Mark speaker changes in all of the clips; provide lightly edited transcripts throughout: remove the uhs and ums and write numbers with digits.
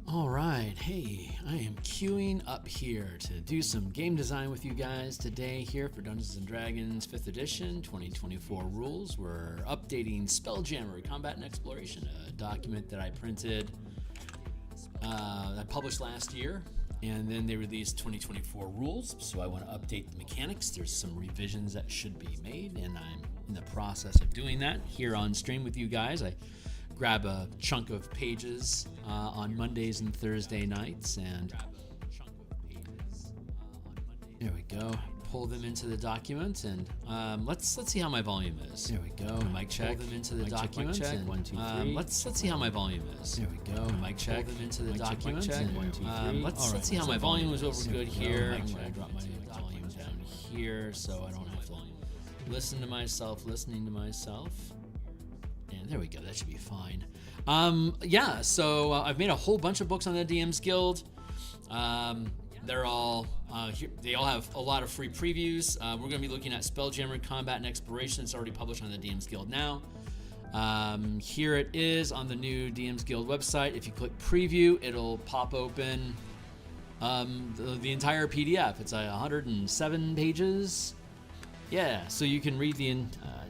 Speaker 1: All right, hey, I am queuing up here to do some game design with you guys today here for Dungeons & Dragons 5th edition 2024 rules. We're updating Spelljammer Combat Exploration, a document that I printed, I published last year, and then they released 2024 rules, so I want to update the mechanics. There's some revisions that should be made, and I'm in the process of doing that here on stream with you guys. I grab a chunk of pages on Mondays and Thursday nights, and there we go. Pull them into the document, and let's see how my volume is. There we go. Mic check. Pull them into the document. Mic check. 1, 2, 3. Let's see how my volume is. There we go. Mic check. Pull them into the document. Check. 1, 2, 3. Let's see how my volume is over good here. I'm gonna drop my volume down here so I don't have to listen to myself listening to myself. And there we go. That should be fine. Yeah. So I've made a whole bunch of books on the DMsGuild. They're all here, they all have a lot of free previews. We're going to be looking at Spelljammer Combat Exploration. It's already published on the DMsGuild now. Here it is on the new DMsGuild website. If you click preview, it'll pop open the entire PDF. It's 107 pages. Yeah, so you can read the.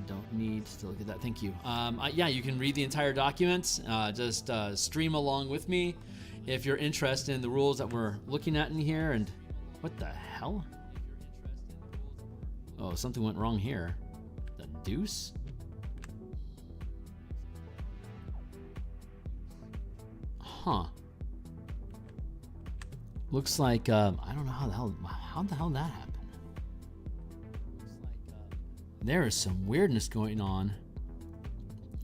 Speaker 1: Don't need to look at that. Thank you. Yeah, you can read the entire document. Just stream along with me if you're interested in the rules that we're looking at in here. And what the hell? Oh, something went wrong here. The deuce? Huh. Looks like I don't know how the hell that happened. There is some weirdness going on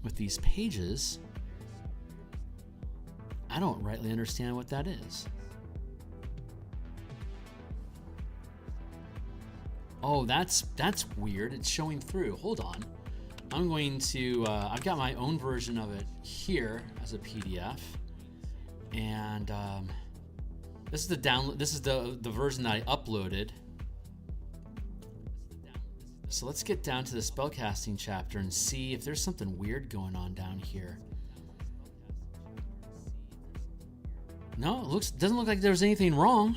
Speaker 1: with these pages. I don't rightly understand what that is. Oh, that's weird. It's showing through. Hold on. I'm going to, I've got my own version of it here as a PDF. And this is the download. This is the version that I uploaded. So let's get down to the spellcasting chapter and see if there's something weird going on down here. No, it doesn't look like there's anything wrong.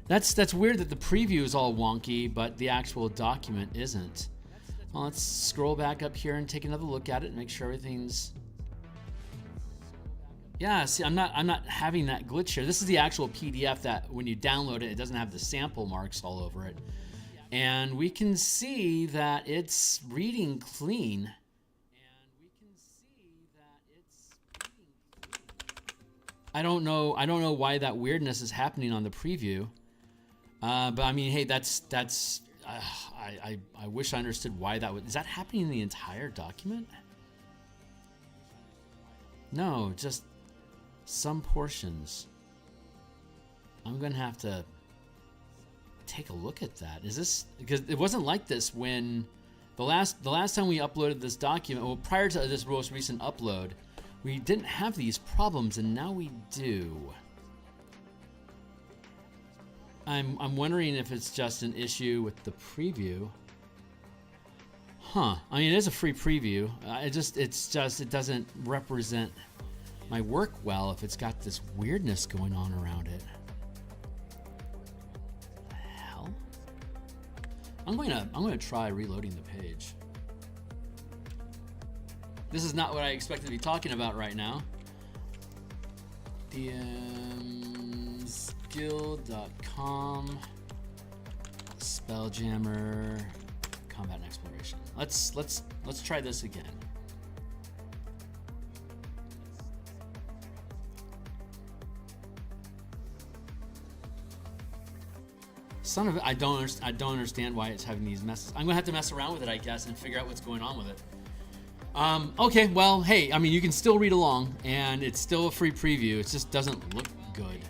Speaker 1: That's weird that the preview is all wonky, but the actual document isn't. Well, let's scroll back up here and take another look at it and make sure everything's. Yeah, see, I'm not having that glitch here. This is the actual PDF that when you download it, it doesn't have the sample marks all over it. And we can see that it's reading clean. I don't know why that weirdness is happening on the preview. But I mean, hey, that's I wish I understood why that is that happening in the entire document? No, just some portions. I'm gonna have to take a look at that. Is this because it wasn't like this when the last time we uploaded this document? Well, prior to this most recent upload, we didn't have these problems, and now we do. I'm wondering if it's just an issue with the preview. Huh? I mean, it is a free preview. It doesn't represent my work well if it's got this weirdness going on around it. I'm going to try reloading the page. This is not what I expected to be talking about right now. DMsGuild.com Spelljammer Combat Exploration. Let's try this again. Son of it, I don't understand why it's having these messes. I'm gonna have to mess around with it, I guess, and figure out what's going on with it. Okay, well, hey, I mean, you can still read along, and it's still a free preview. It just doesn't look good.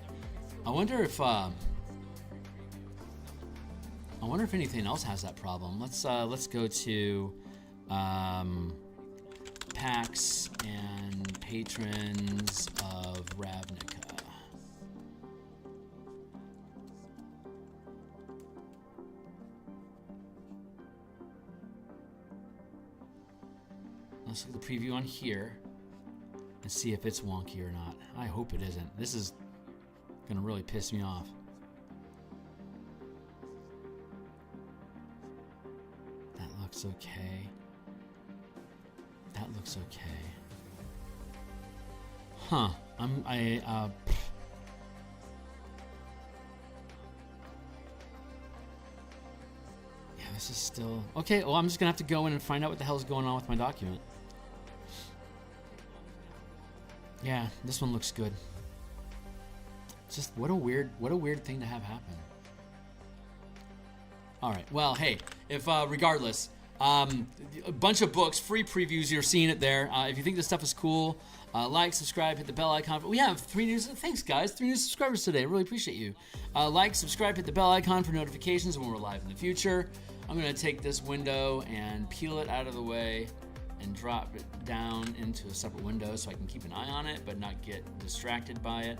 Speaker 1: I wonder if anything else has that problem. Let's go to Pacts and Patrons of Ravnica. Let's look at the preview on here and see if it's wonky or not. I hope it isn't. This is Gonna really piss me off. That looks okay. That looks okay. Huh. Yeah, this is still... Okay, well, I'm just gonna have to go in and find out what the hell's going on with my document. Yeah, this one looks good. Just what a weird thing to have happen. All right. Well, hey, if regardless, a bunch of books, free previews. You're seeing it there. If you think this stuff is cool, like, subscribe, hit the bell icon. We have 3 new. Thanks, guys. 3 new subscribers today. Really appreciate you. Like, subscribe, hit the bell icon for notifications when we're live in the future. I'm gonna take this window and peel it out of the way and drop it down into a separate window so I can keep an eye on it but not get distracted by it.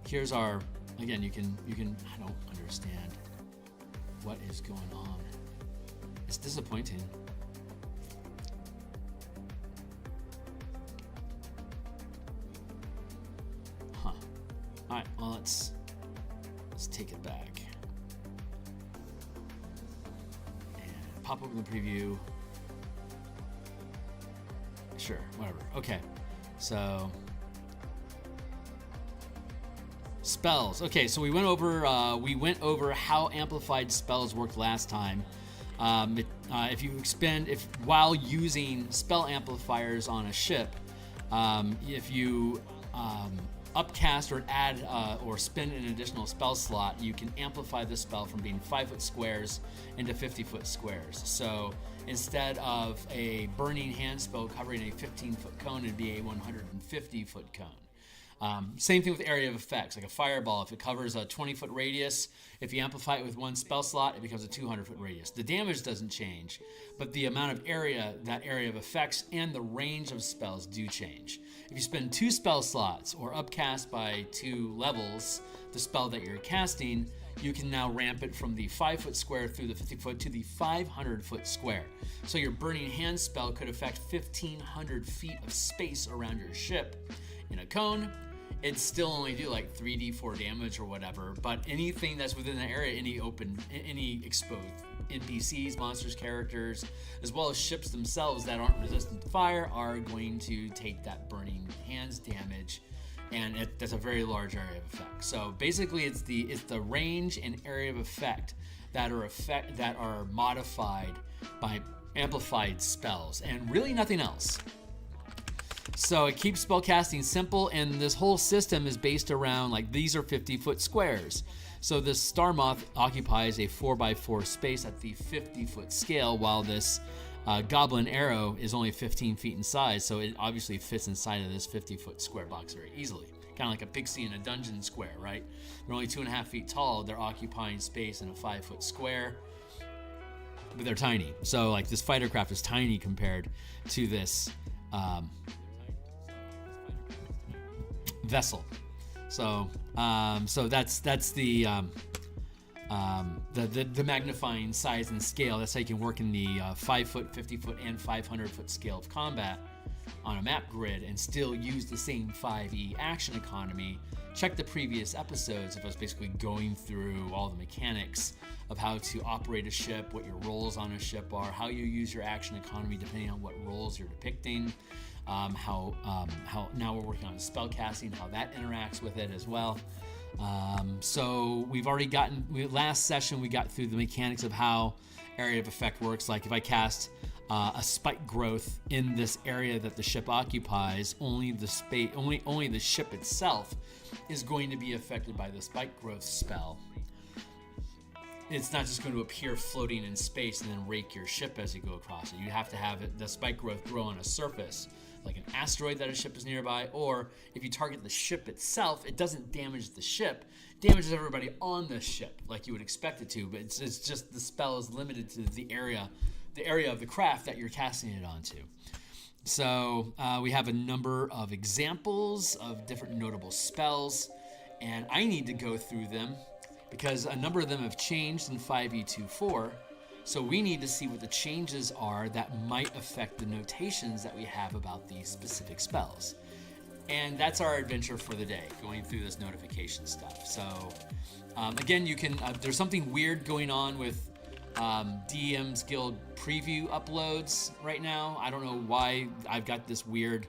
Speaker 1: Here's our, again, you can, I don't understand what is going on. It's disappointing. Huh. All right, well, let's take it back. And pop open the preview. Sure, whatever. Okay, so spells. Okay, so we went over how amplified spells worked last time. While using spell amplifiers on a ship, if you upcast or add or spend an additional spell slot, you can amplify the spell from being 5-foot squares into 50-foot squares. So instead of a burning hand spell covering a 15-foot cone, it'd be a 150-foot cone. Same thing with area of effects, like a fireball. If it covers a 20-foot radius, if you amplify it with 1 spell slot, it becomes a 200-foot radius. The damage doesn't change, but the amount of area, that area of effects, and the range of spells do change. If you spend 2 spell slots or upcast by 2 levels the spell that you're casting, you can now ramp it from the 5-foot square through the 50-foot to the 500-foot square. So your burning hand spell could affect 1,500 feet of space around your ship. In a cone, it'd still only do like 3d4 damage or whatever, but anything that's within the area, any exposed NPCs, monsters, characters, as well as ships themselves that aren't resistant to fire are going to take that burning hands damage, and that's a very large area of effect. So basically, it's the range and area of effect that are modified by amplified spells, and really nothing else. So it keeps spellcasting simple, and this whole system is based around, like, these are 50-foot squares. So this Star Moth occupies a 4x4 space at the 50-foot scale, while this Goblin Arrow is only 15 feet in size, so it obviously fits inside of this 50-foot square box very easily. Kind of like a pixie in a dungeon square, right? They're only 2.5 feet tall, they're occupying space in a 5-foot square, but they're tiny. So, like, this fighter craft is tiny compared to this vessel. So that's the magnifying size and scale. That's how you can work in the 5-foot, 50-foot, and 500-foot scale of combat on a map grid and still use the same 5e action economy. Check the previous episodes of us basically going through all the mechanics of how to operate a ship, what your roles on a ship are, how you use your action economy depending on what roles you're depicting. How now we're working on spellcasting, how that interacts with it as well. So we've already last session we got through the mechanics of how area of effect works. Like if I cast a spike growth in this area that the ship occupies, only the ship itself is going to be affected by the spike growth spell. It's not just going to appear floating in space and then rake your ship as you go across it. You have to have the spike growth grow on a surface, like an asteroid that a ship is nearby, or if you target the ship itself, it doesn't damage the ship, it damages everybody on the ship like you would expect it to, but it's just the spell is limited to the area of the craft that you're casting it onto. So we have a number of examples of different notable spells, and I need to go through them because a number of them have changed in 5e24. So we need to see what the changes are that might affect the notations that we have about these specific spells. And that's our adventure for the day, going through this notification stuff. So again, you can, there's something weird going on with DMsGuild preview uploads right now. I don't know why I've got this weird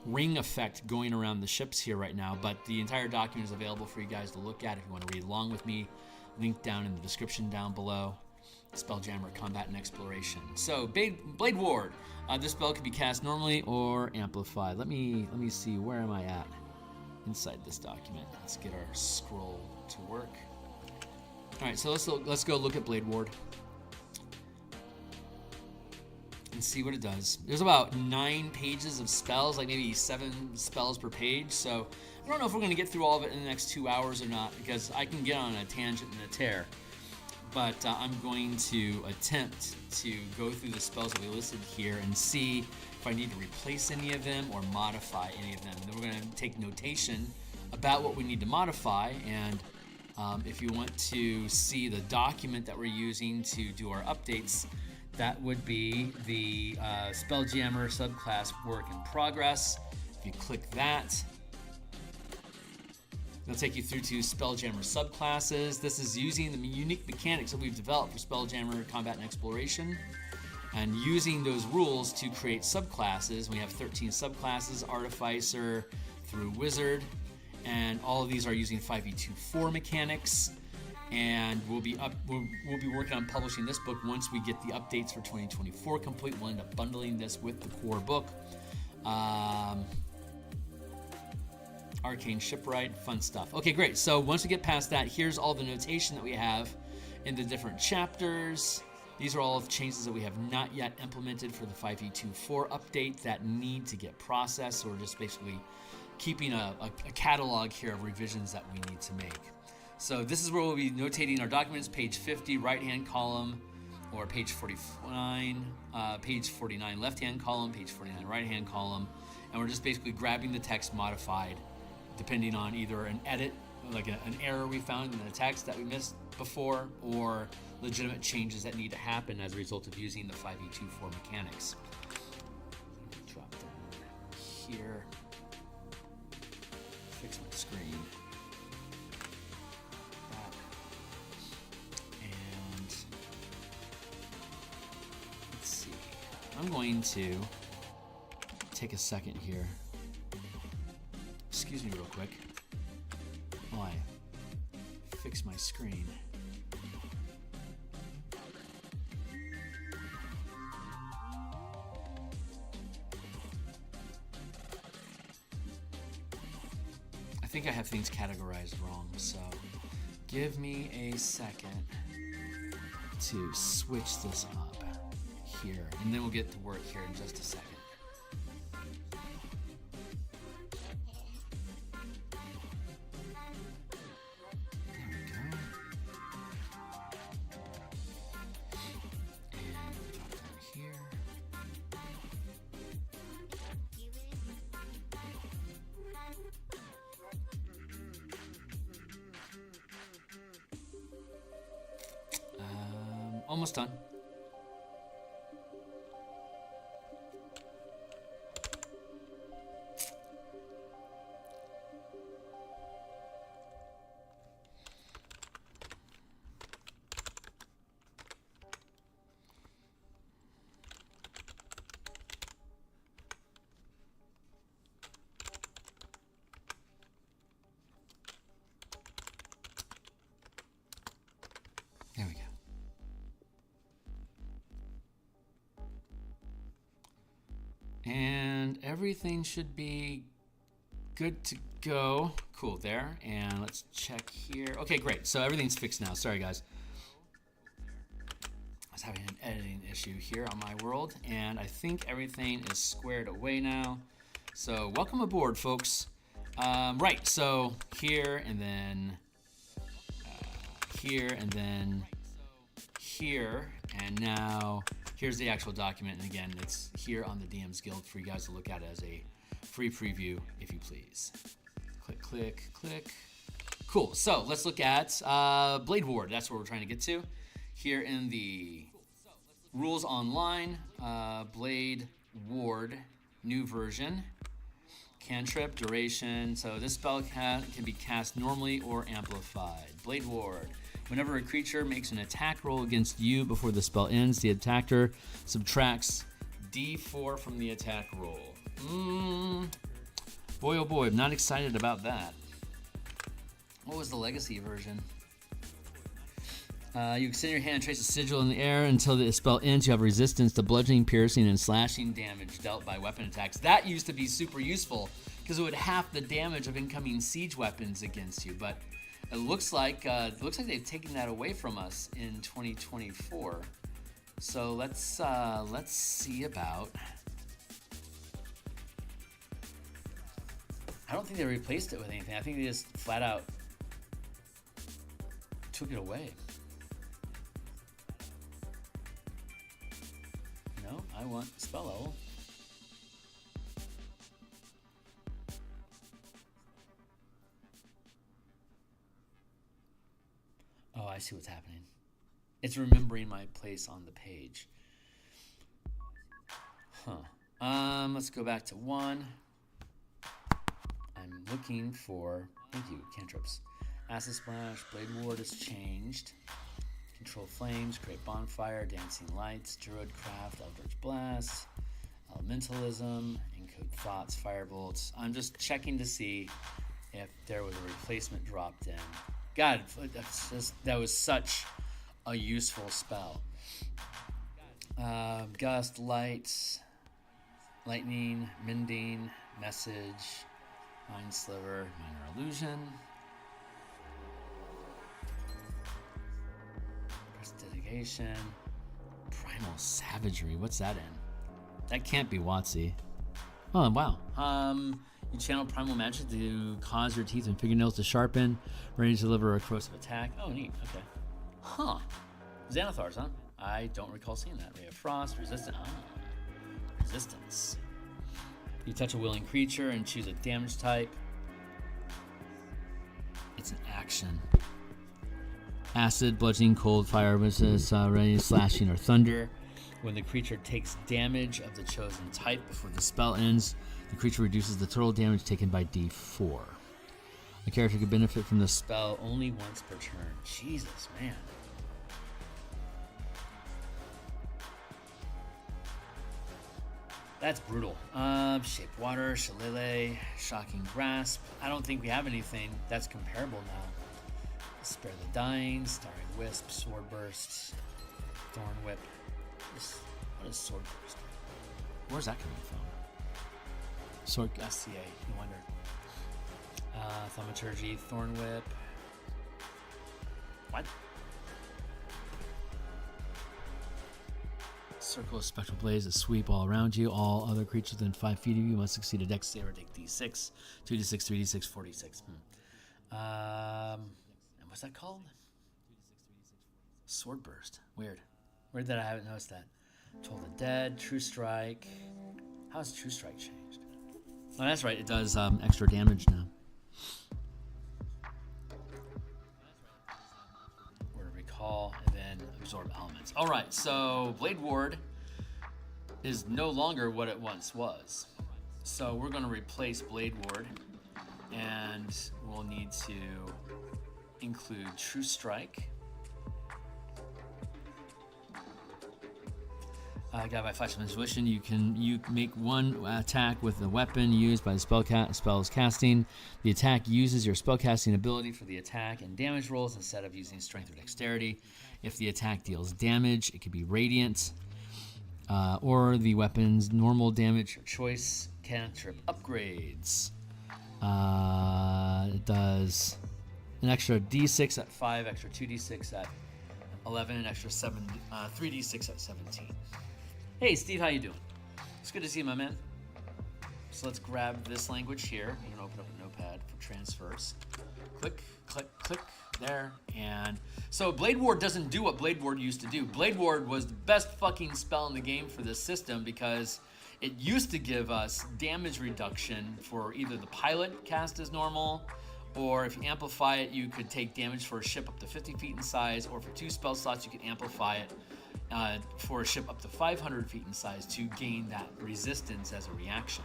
Speaker 1: ring effect going around the ships here right now, but the entire document is available for you guys to look at if you want to read along with me. Link down in the description down below. Spelljammer Combat and Exploration. So Blade Ward. This spell can be cast normally or amplified. Let me see, where am I at inside this document? Let's get our scroll to work. All right, so let's go look at Blade Ward and see what it does. There's about 9 pages of spells, like maybe 7 spells per page. So I don't know if we're going to get through all of it in the next 2 hours or not, because I can get on a tangent and a tear. But I'm going to attempt to go through the spells that we listed here and see if I need to replace any of them or modify any of them. And then we're going to take notation about what we need to modify. And if you want to see the document that we're using to do our updates, that would be the Spelljammer subclass work in progress. If you click that, it'll take you through to Spelljammer subclasses. This is using the unique mechanics that we've developed for Spelljammer Combat and Exploration and using those rules to create subclasses. We have 13 subclasses, Artificer through Wizard, and all of these are using 5e24 mechanics. And we'll be working on publishing this book once we get the updates for 2024 complete. We'll end up bundling this with the core book. Arcane Shipwright, fun stuff. Okay, great. So once we get past that, here's all the notation that we have in the different chapters. These are all changes that we have not yet implemented for the 5e24 update that need to get processed. So we're just basically keeping a catalog here of revisions that we need to make. So this is where we'll be notating our documents, page 50, right-hand column, or page 49, left-hand column, page 49, right-hand column. And we're just basically grabbing the text modified depending on either an edit, like an error we found in the text that we missed before, or legitimate changes that need to happen as a result of using the 5e24 mechanics. Drop down here, fix my screen. And let's see. I'm going to take a second here. Excuse me real quick while I fix my screen. I think I have things categorized wrong, so give me a second to switch this up here, and then we'll get to work here in just a second. Almost done. There we go. And everything should be good to go. Cool there. And let's check here. Okay, great. So everything's fixed now. Sorry, guys. I was having an editing issue here on my world, and I think everything is squared away now. So welcome aboard, folks. Right, so here, and then here, and then here, and now here's the actual document. And again, it's here on the DMsGuild for you guys to look at as a free preview, if you please. Click, click, click. Cool. So let's look at Blade Ward. That's where we're trying to get to. Here in the Rules Online, Blade Ward, new version. Cantrip, duration. So this spell can be cast normally or amplified. Blade Ward. Whenever a creature makes an attack roll against you before the spell ends, the attacker subtracts D4 from the attack roll. Boy, oh boy, I'm not excited about that. What was the legacy version? You extend your hand and trace a sigil in the air until the spell ends. You have resistance to bludgeoning, piercing, and slashing damage dealt by weapon attacks. That used to be super useful because it would half the damage of incoming siege weapons against you. But it looks like they've taken that away from us in 2024. So let's see about. I don't think they replaced it with anything. I think they just flat out took it away. No, I want spell level. Oh, I see what's happening. It's remembering my place on the page. Let's go back to 1. I'm looking for, thank you, cantrips. Acid Splash, Blade Ward has changed. Control Flames, Create Bonfire, Dancing Lights, Druidcraft, Eldritch Blast, Elementalism, Encode Thoughts, Firebolts. I'm just checking to see if there was a replacement dropped in. God, that was such a useful spell. Gust, Light, Lightning, Mending, Message, Mind Sliver, Minor Illusion. Prestidigitation, Primal Savagery. What's that in? That can't be WotC. Oh, wow. You channel primal magic to cause your teeth and fingernails to sharpen, ready to deliver a corrosive attack. Oh, neat. Okay. Huh. Xanathars, huh? I don't recall seeing that. Ray of Frost, resistant. Resistance. You touch a willing creature and choose a damage type. It's an action. Acid, bludgeoning, cold, fire, resistance, rain, slashing, or thunder. When the creature takes damage of the chosen type before the spell ends, the creature reduces the total damage taken by D4. The character can benefit from the spell only once per turn. Jesus, man. That's brutal. Shape Water, Shillelagh, Shocking Grasp. I don't think we have anything that's comparable now. Spare the Dying, Starry Wisp, Sword Burst, Thorn Whip. What is Sword Burst? Where's that coming from? Sword SCA, no wonder. Thaumaturgy, Thorn Whip. What? Circle of Spectral Blaze, a sweep all around you. All other creatures within 5 feet of you must succeed a dex save or take D6, 2d6, 3d6, 4d6. And what's that called? Sword Burst. Weird. Weird that I haven't noticed that. Toll the Dead, True Strike. How has True Strike changed? Oh, that's right. It does extra damage now. Word of Recall, and then Absorb Elements. All right, so Blade Ward is no longer what it once was. So we're going to replace Blade Ward, and we'll need to include True Strike. Guided by Flash of Intuition, you make one attack with the weapon used by the spell's casting. The attack uses your spellcasting ability for the attack and damage rolls instead of using Strength or Dexterity. If the attack deals damage, it could be Radiant, or the weapon's normal damage. Your choice. Cantrip upgrades. It does an extra D6 at 5, extra 2d6 at 11, an extra 3d6 at 17. Hey, Steve, how you doing? It's good to see you, my man. So let's grab this language here. We're going to open up a notepad for transfers. Click, click, click, there. And so Blade Ward doesn't do what Blade Ward used to do. Blade Ward was the best fucking spell in the game for this system because it used to give us damage reduction for either the pilot cast as normal, or if you amplify it, you could take damage for a ship up to 50 feet in size, or for 2 spell slots, you could amplify it for a ship up to 500 feet in size to gain that resistance as a reaction.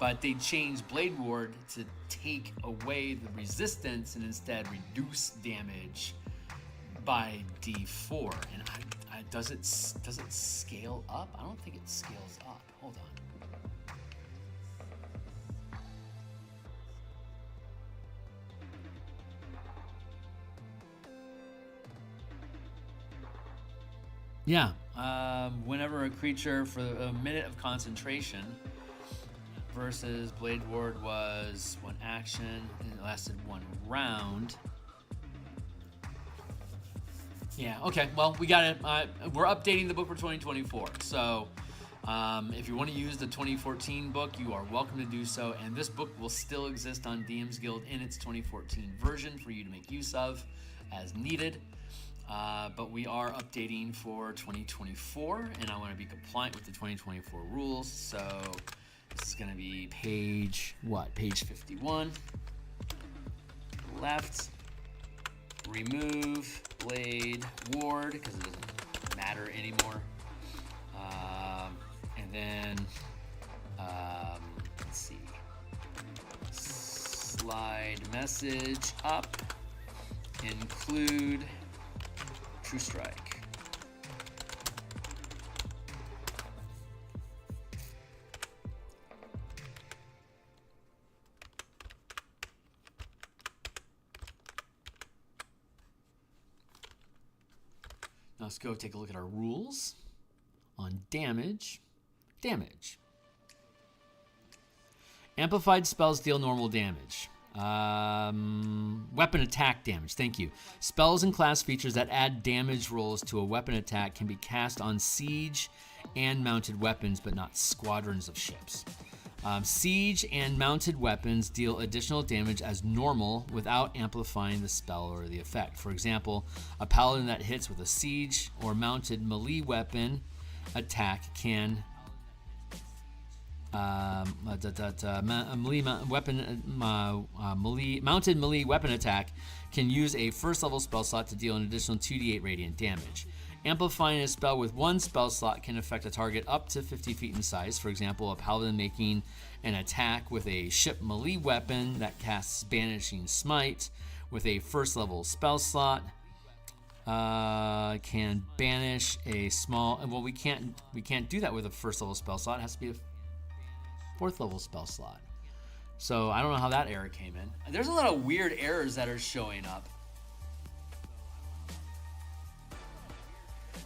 Speaker 1: but they changed Blade Ward to take away the resistance and instead reduce damage by D4. And does it scale up? I don't think it scales up. Hold on. Yeah, whenever a creature for a minute of concentration versus Blade Ward was 1 action and it lasted 1 round. Yeah, okay, well, we got it. We're updating the book for 2024. So if you want to use the 2014 book, you are welcome to do so. And this book will still exist on DMsGuild in its 2014 version for you to make use of as needed. But we are updating for 2024, and I want to be compliant with the 2024 rules. So this is going to be page 51. Left. Remove Blade Ward because it doesn't matter anymore. And then let's see. Slide message up. Include True Strike. Now let's go take a look at our rules on damage. Amplified spells deal normal damage. Weapon attack damage. Thank you. Spells and class features that add damage rolls to a weapon attack can be cast on siege and mounted weapons, but not squadrons of ships. Siege and mounted weapons deal additional damage as normal without amplifying the spell or the effect. For example, a paladin that hits with a siege or mounted melee weapon attack can mounted melee weapon attack can use a first level spell slot to deal an additional 2d8 radiant damage. Amplifying a spell with 1 spell slot can affect a target up to 50 feet in size. For example, a paladin making an attack with a ship melee weapon that casts Banishing Smite with a first level spell slot can banish a small. Well, we can't do that with a first level spell slot. It has to be a 4th level spell slot. So I don't know how that error came in. There's a lot of weird errors that are showing up.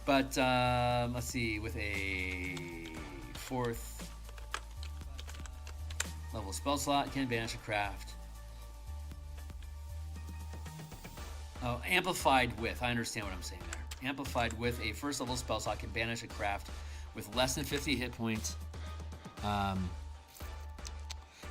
Speaker 1: But let's see, with a 4th level spell slot, can banish a craft. Oh, amplified with, I understand what I'm saying there. Amplified with a 1st level spell slot can banish a craft with less than 50 hit points.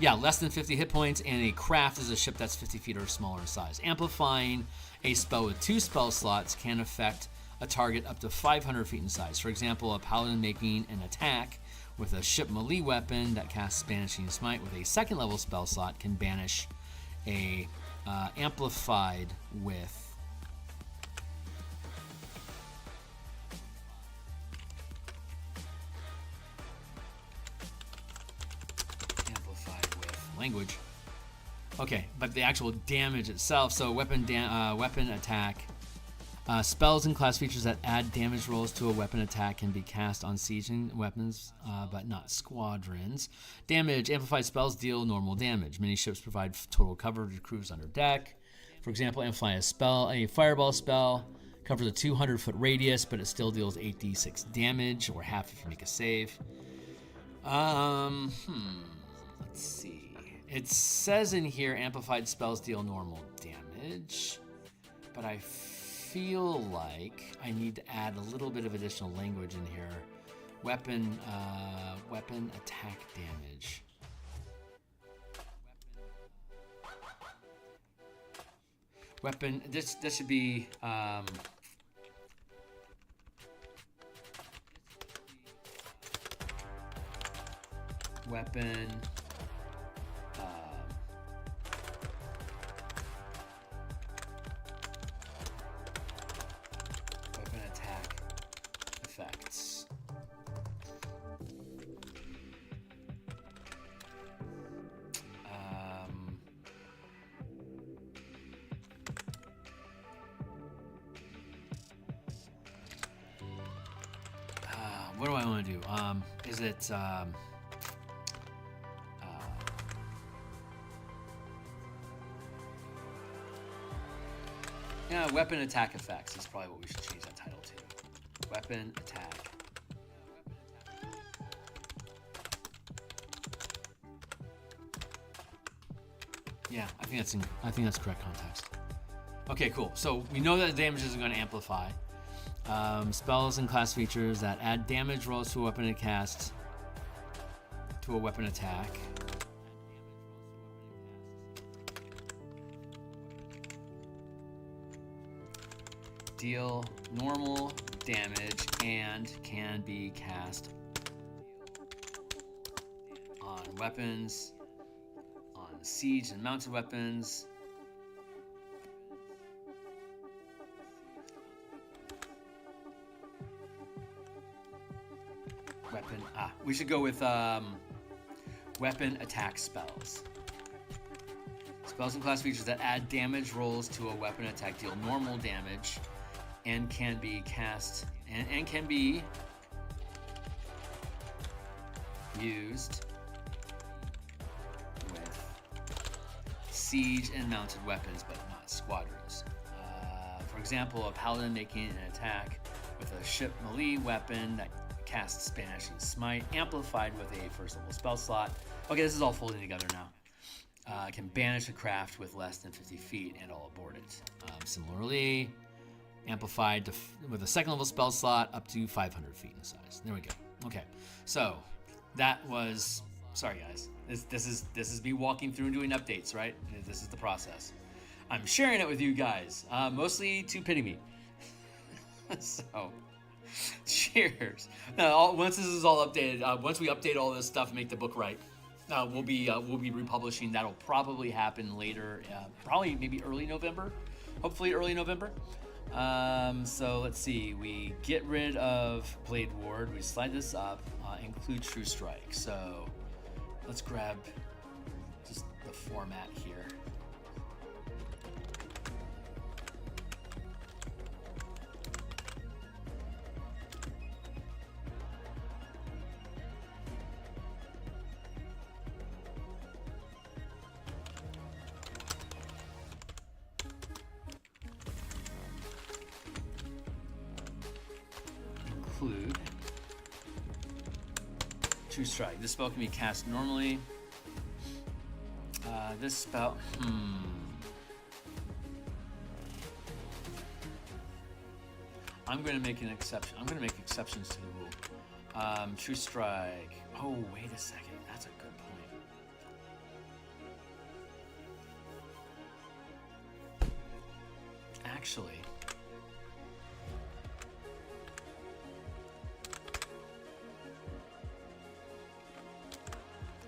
Speaker 1: Less than 50 hit points, and a craft is a ship that's 50 feet or smaller in size. Amplifying a spell with 2 spell slots can affect a target up to 500 feet in size. For example, a paladin making an attack with a ship melee weapon that casts Banishing Smite with a 2nd level spell slot can banish a amplified with language. Okay, but the actual damage itself. So weapon attack. Spells and class features that add damage rolls to a weapon attack can be cast on sieging weapons, but not squadrons. Damage. Amplified spells deal normal damage. Many ships provide total cover to crews under deck. For example, amplify a fireball spell covers a 200-foot radius, but it still deals 8d6 damage, or half if you make a save. Let's see. It says in here amplified spells deal normal damage, but I feel like I need to add a little bit of additional language in here. Weapon attack damage. Weapon. This should be. Weapon. Weapon attack effects. what do I want to do? Is it yeah, weapon attack effects is probably what we should change that title to. Weapon attack. Yeah, I think that's correct context. Okay, cool. So we know that the damage is going to amplify. Spells and class features that add damage rolls to a weapon and cast to a weapon attack. Deal normal damage and can be cast on weapons, on siege and mounted weapons. Weapon. We should go with weapon attack spells. Spells and class features that add damage rolls to a weapon attack deal normal damage and can be cast and can be used with siege and mounted weapons, but not squadrons. For example, a paladin making an attack with a ship melee weapon that casts Spanish and Smite, amplified with a first level spell slot. Okay, this is all folding together now. Can banish a craft with less than 50 feet and all aboard it. Similarly, amplified with a second level spell slot up to 500 feet in size. There we go. Okay, so that was, sorry guys, this is me walking through and doing updates, right? This is the process. I'm sharing it with you guys, mostly to pity me. So, cheers. Now, once this is all updated, once we update all this stuff, make the book right, we'll be republishing. That'll probably happen later, probably maybe early November. Hopefully early November. So let's see. We get rid of Blade Ward. We slide this up. Include True Strike. So let's grab just the format here. Include True Strike. This spell can be cast normally. This spell, I'm going to make an exception. I'm going to make exceptions to the rule. True Strike. Oh, wait a second. That's a good point. Actually,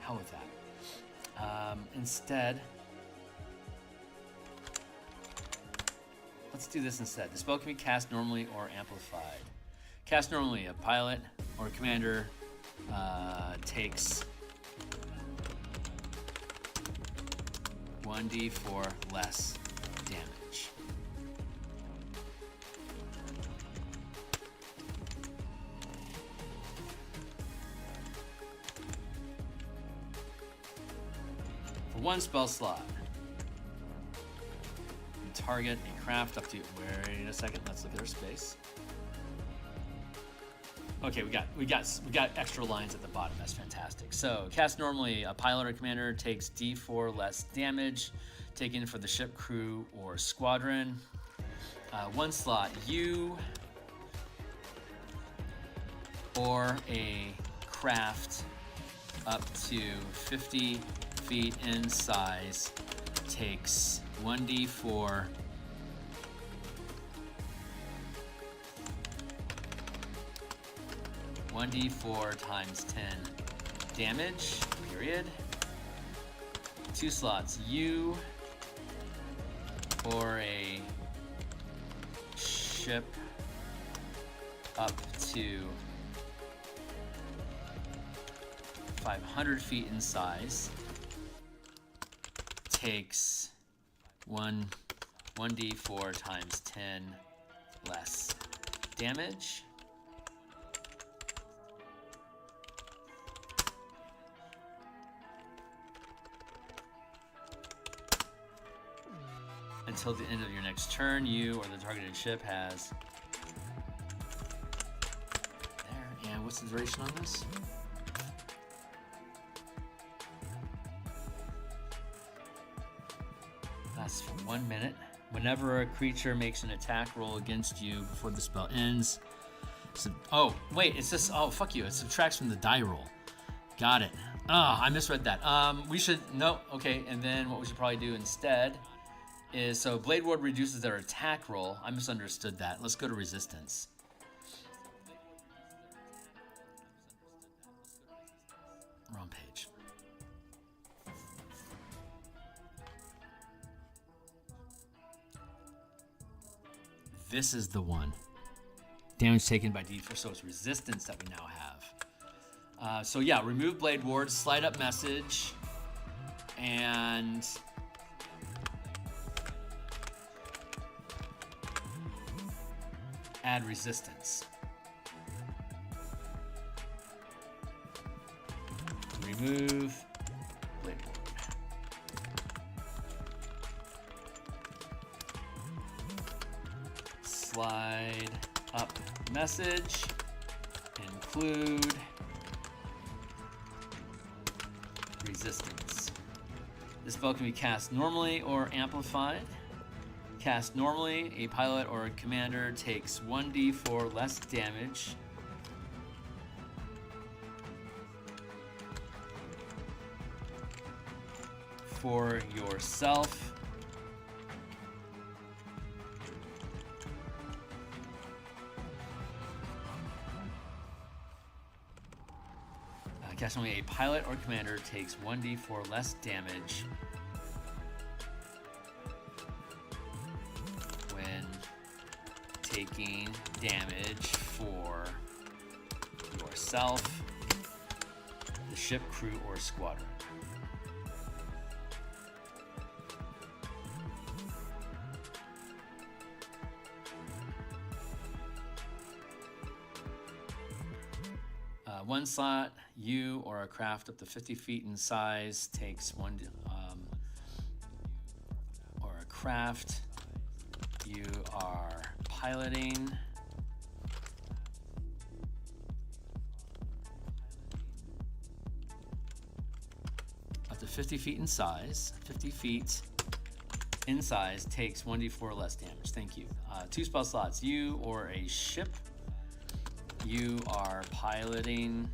Speaker 1: how with that? Instead, let's do this instead. The spell can be cast normally or amplified. Cast normally, a pilot or a commander takes 1d4 less damage. For one spell slot, you target a craft up to, wait a second, let's look at our space. Okay, we got extra lines at the bottom. That's fantastic. So, cast normally, a pilot or commander takes d4 less damage taken for the ship, crew, or squadron. One slot, you or a craft up to 50 feet in size takes 1d4 times 10 damage, period. Two slots, you or a ship up to 500 feet in size takes 1d4 times 10 less damage. Until the end of your next turn, you or the targeted ship has... There, and what's the duration on this? Lasts for 1 minute. Whenever a creature makes an attack roll against you before the spell ends... oh, wait, it's just... Oh, fuck you. It subtracts from the die roll. Got it. Oh, I misread that. We should... No, okay, and then what we should probably do instead is... So, Blade Ward reduces their attack roll. I misunderstood that. Let's go to Resistance. Wrong page. This is the one. Damage taken by D4, so it's Resistance that we now have. So yeah, remove Blade Ward, slide up Message, and add Resistance. Remove Blade Ward. Slide up Message, include Resistance. This spell can be cast normally or amplified. Cast normally, a pilot or a commander takes 1d4 less damage for yourself cast only a pilot or commander takes 1d4 less damage when taking damage for yourself, the ship, crew, or squadron. One slot, you or a craft up to 50 feet in size takes one, or a craft you are piloting up to 50 feet in size. 50 feet in size takes 1d4 less damage. Thank you. 2 spell slots, you or a ship you are piloting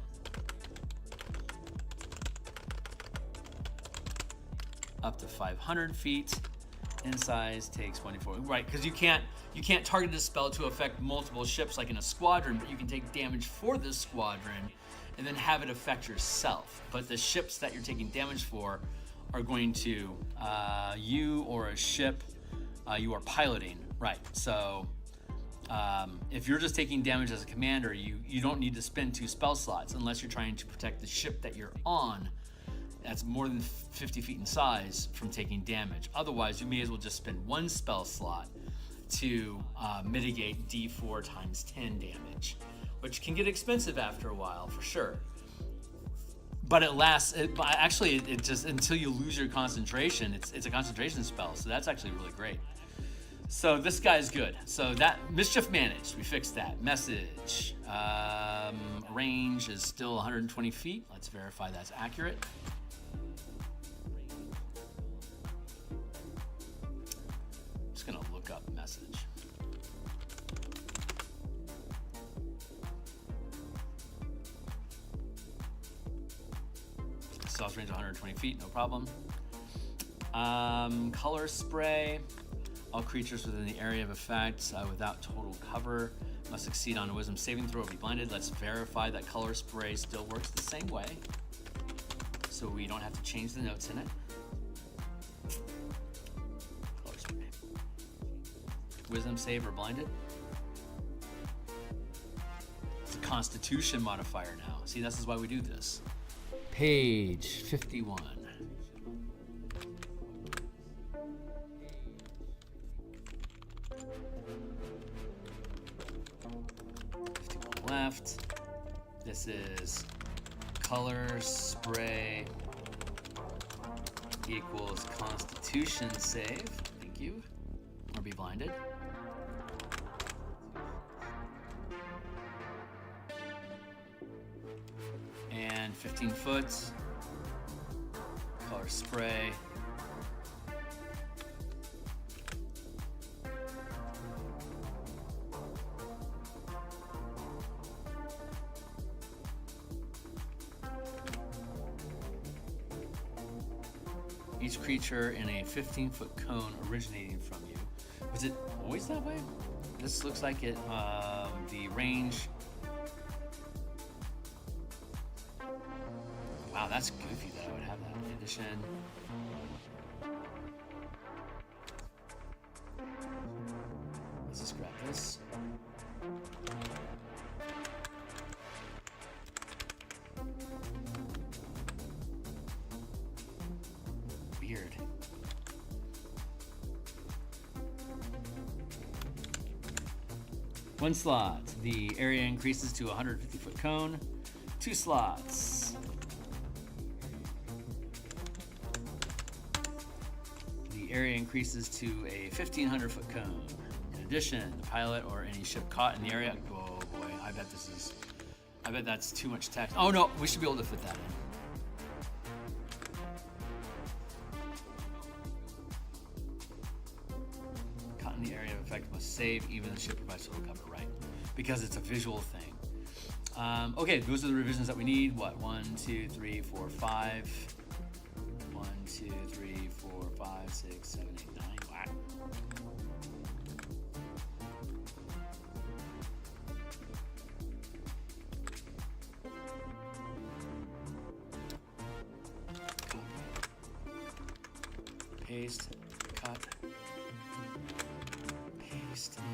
Speaker 1: up to 500 feet in size takes 1d4. Right, because you can't target this spell to affect multiple ships like in a squadron, but you can take damage for this squadron and then have it affect yourself. But the ships that you're taking damage for are going to you or a ship you are piloting. Right, so if you're just taking damage as a commander, you don't need to spend 2 spell slots unless you're trying to protect the ship that you're on that's more than 50 feet in size from taking damage. Otherwise, you may as well just spend 1 spell slot to mitigate D4 times 10 damage, which can get expensive after a while, for sure. But it lasts, actually, it just, until you lose your concentration, it's a concentration spell, so that's actually really great. So this guy's good. So that Mischief managed. We fixed that. Message. Range is still 120 feet. Let's verify that's accurate. Just gonna look up message. Spell's range 120 feet, no problem. Color spray. All creatures within the area of effect without total cover must succeed on a wisdom saving throw or be blinded. Let's verify that color spray still works the same way, so we don't have to change the notes in it. Color spray. Wisdom save or blinded. It's a Constitution modifier now. See, this is why we do this. Page 51. Left. This is color spray equals Constitution save. Thank you. or be blinded. And 15 foot. Color spray. Each creature in a 15-foot cone originating from you. Was it always that way? This looks like it, the range. Wow, that's goofy that I would have that in addition. Let's just grab this. Weird. One slot. The area increases to a 150-foot cone. 2 slots. The area increases to a 1,500-foot cone. In addition, the pilot or any ship caught in the area. Oh boy, I bet that's too much text. Oh no, we should be able to fit that in. The area of effect must save, even the ship provides total cover, right? Because it's a visual thing. Okay, those are the revisions that we need. What? 1, 2, 3, 4, 5. 1, 2, 3, 4, 5, 6, 7, 8, 9. Wow. Paste, cut. Paste in.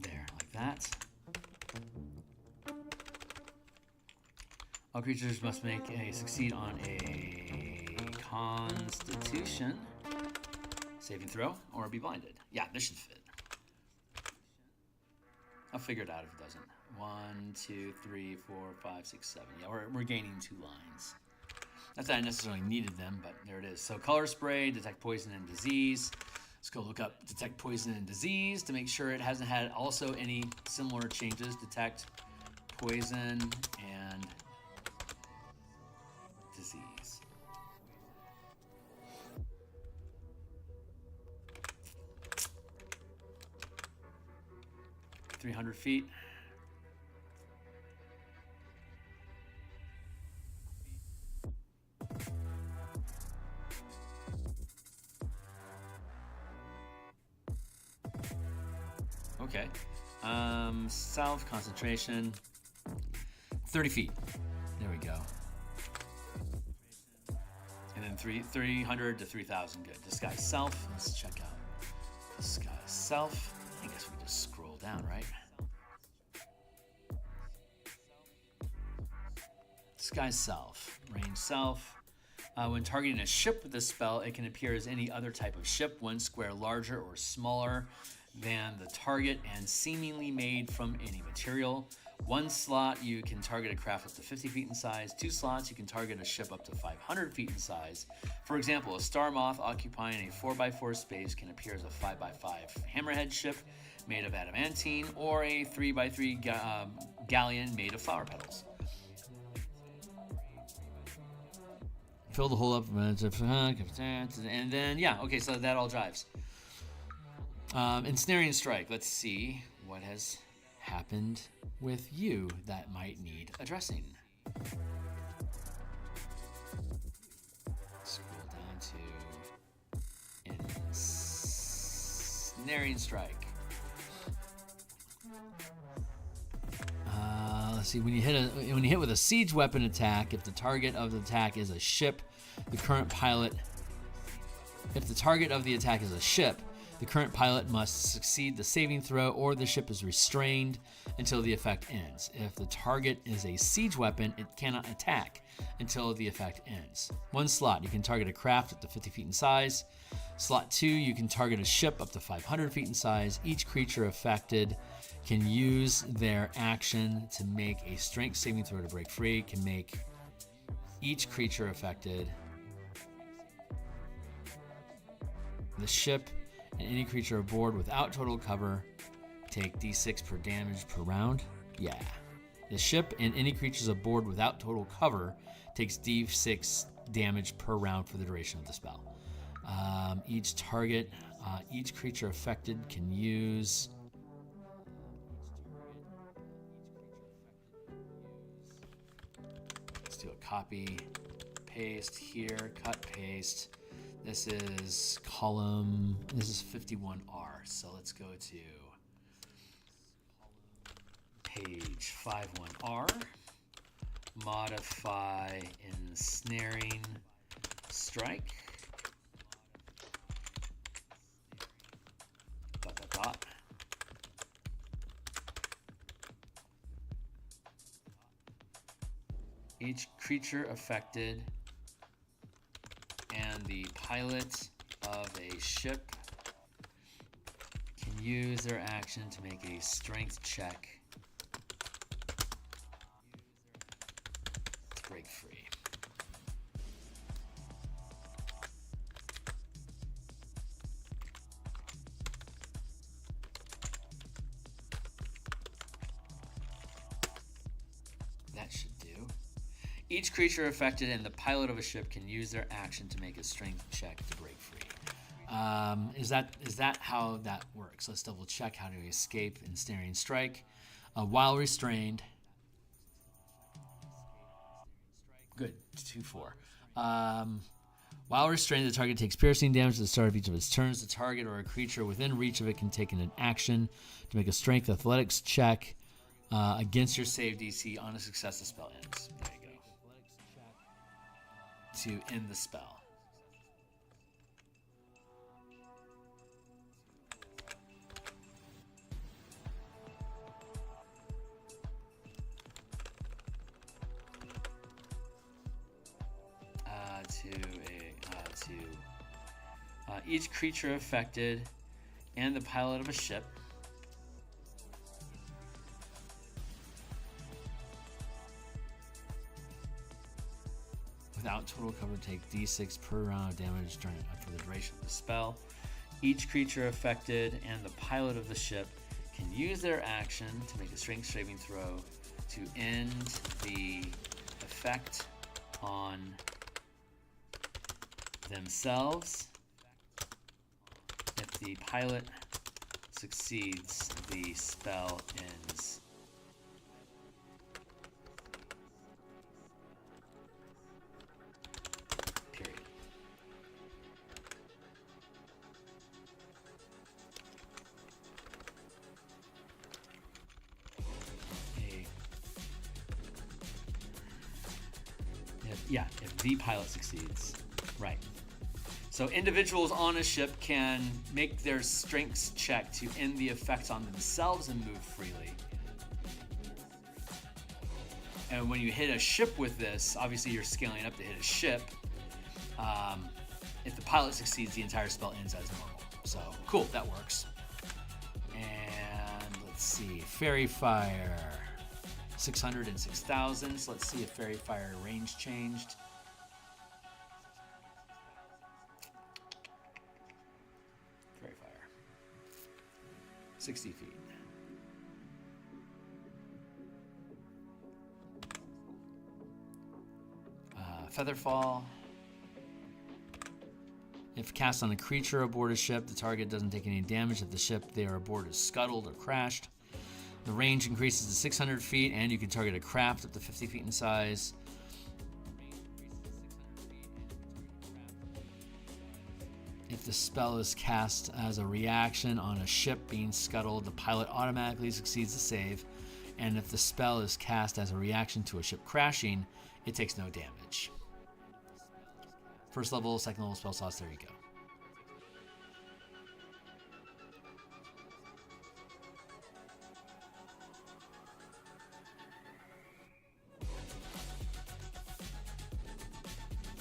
Speaker 1: There, like that. All creatures must make a succeed on a Constitution saving throw or be blinded. Yeah, this should fit. I'll figure it out if it doesn't. 1, 2, 3, 4, 5, 6, 7. Yeah, we're gaining 2 lines. Not that I necessarily needed them, but there it is. So color spray, detect poison and disease. Let's go look up detect poison and disease to make sure it hasn't had also any similar changes. Detect poison and disease. $300 feet. Okay. South concentration. 30 feet. There we go. And then 300 to 3,000. Good. This guy's south. Let's check out this guy's south. I guess we just scroll down, right? This guy's south. Range south. When targeting a ship with this spell, it can appear as any other type of ship, 1 square larger or smaller than the target and seemingly made from any material. 1 slot, you can target a craft up to 50 feet in size. 2 slots, you can target a ship up to 500 feet in size. For example, a star moth occupying a 4x4 space can appear as a 5x5 hammerhead ship made of adamantine or a 3x3 galleon made of flower petals. Fill the hole up, and then, yeah, okay, so that all jives. Ensnaring strike. Let's see what has happened with you that might need addressing. Scroll down to ensnaring strike. Let's see. When you hit with a siege weapon attack, if the target of the attack is a ship, the current pilot. If the target of the attack is a ship, the current pilot must succeed the saving throw or the ship is restrained until the effect ends. If the target is a siege weapon, it cannot attack until the effect ends. 1 slot, you can target a craft up to 50 feet in size. Slot 2, you can target a ship up to 500 feet in size. Each creature affected can use their action to make a strength saving throw to break free, can make Each creature affected. The ship and any creature aboard without total cover take d6 per damage per round. Yeah. The ship and any creatures aboard without total cover takes d6 damage per round for the duration of the spell. Each creature affected can use... Let's do a copy, paste here, cut, paste. This is column, this is 51R. So let's go to page 51R, modify ensnaring strike. Dot, dot, dot. Each creature affected and the pilot of a ship can use their action to make a strength check to break free. That should do. Each creature affected and the pilot of a ship can use their action to make a strength check to break free. Is that how that works? Let's double check how to escape ensnaring strike. While restrained. Good, 2-4. While restrained, the target takes piercing damage at the start of each of its turns. The target or a creature within reach of it can take an action to make a strength athletics check against your save DC. On a success, the spell ends. There you go. To end the spell. Each creature affected and the pilot of a ship without total cover take d6 per round of damage for the duration of the spell. Each creature affected and the pilot of the ship can use their action to make a strength saving throw to end the effect on themselves. If the pilot succeeds, the spell ends. Period. If the pilot succeeds. Right. So individuals on a ship can make their strengths check to end the effects on themselves and move freely. And when you hit a ship with this, obviously you're scaling up to hit a ship. If the pilot succeeds, the entire spell ends as normal. So cool, that works. And let's see, Fairy Fire, 600 and 6,000. So let's see if Fairy Fire range changed. Fairy Fire, 60 feet. Featherfall. If cast on a creature aboard a ship, the target doesn't take any damage if the ship they are aboard is scuttled or crashed. The range increases to 600 feet, and you can target a craft up to 50 feet in size. If the spell is cast as a reaction on a ship being scuttled, the pilot automatically succeeds the save. And if the spell is cast as a reaction to a ship crashing, it takes no damage. First level, second level spell slots, there you go.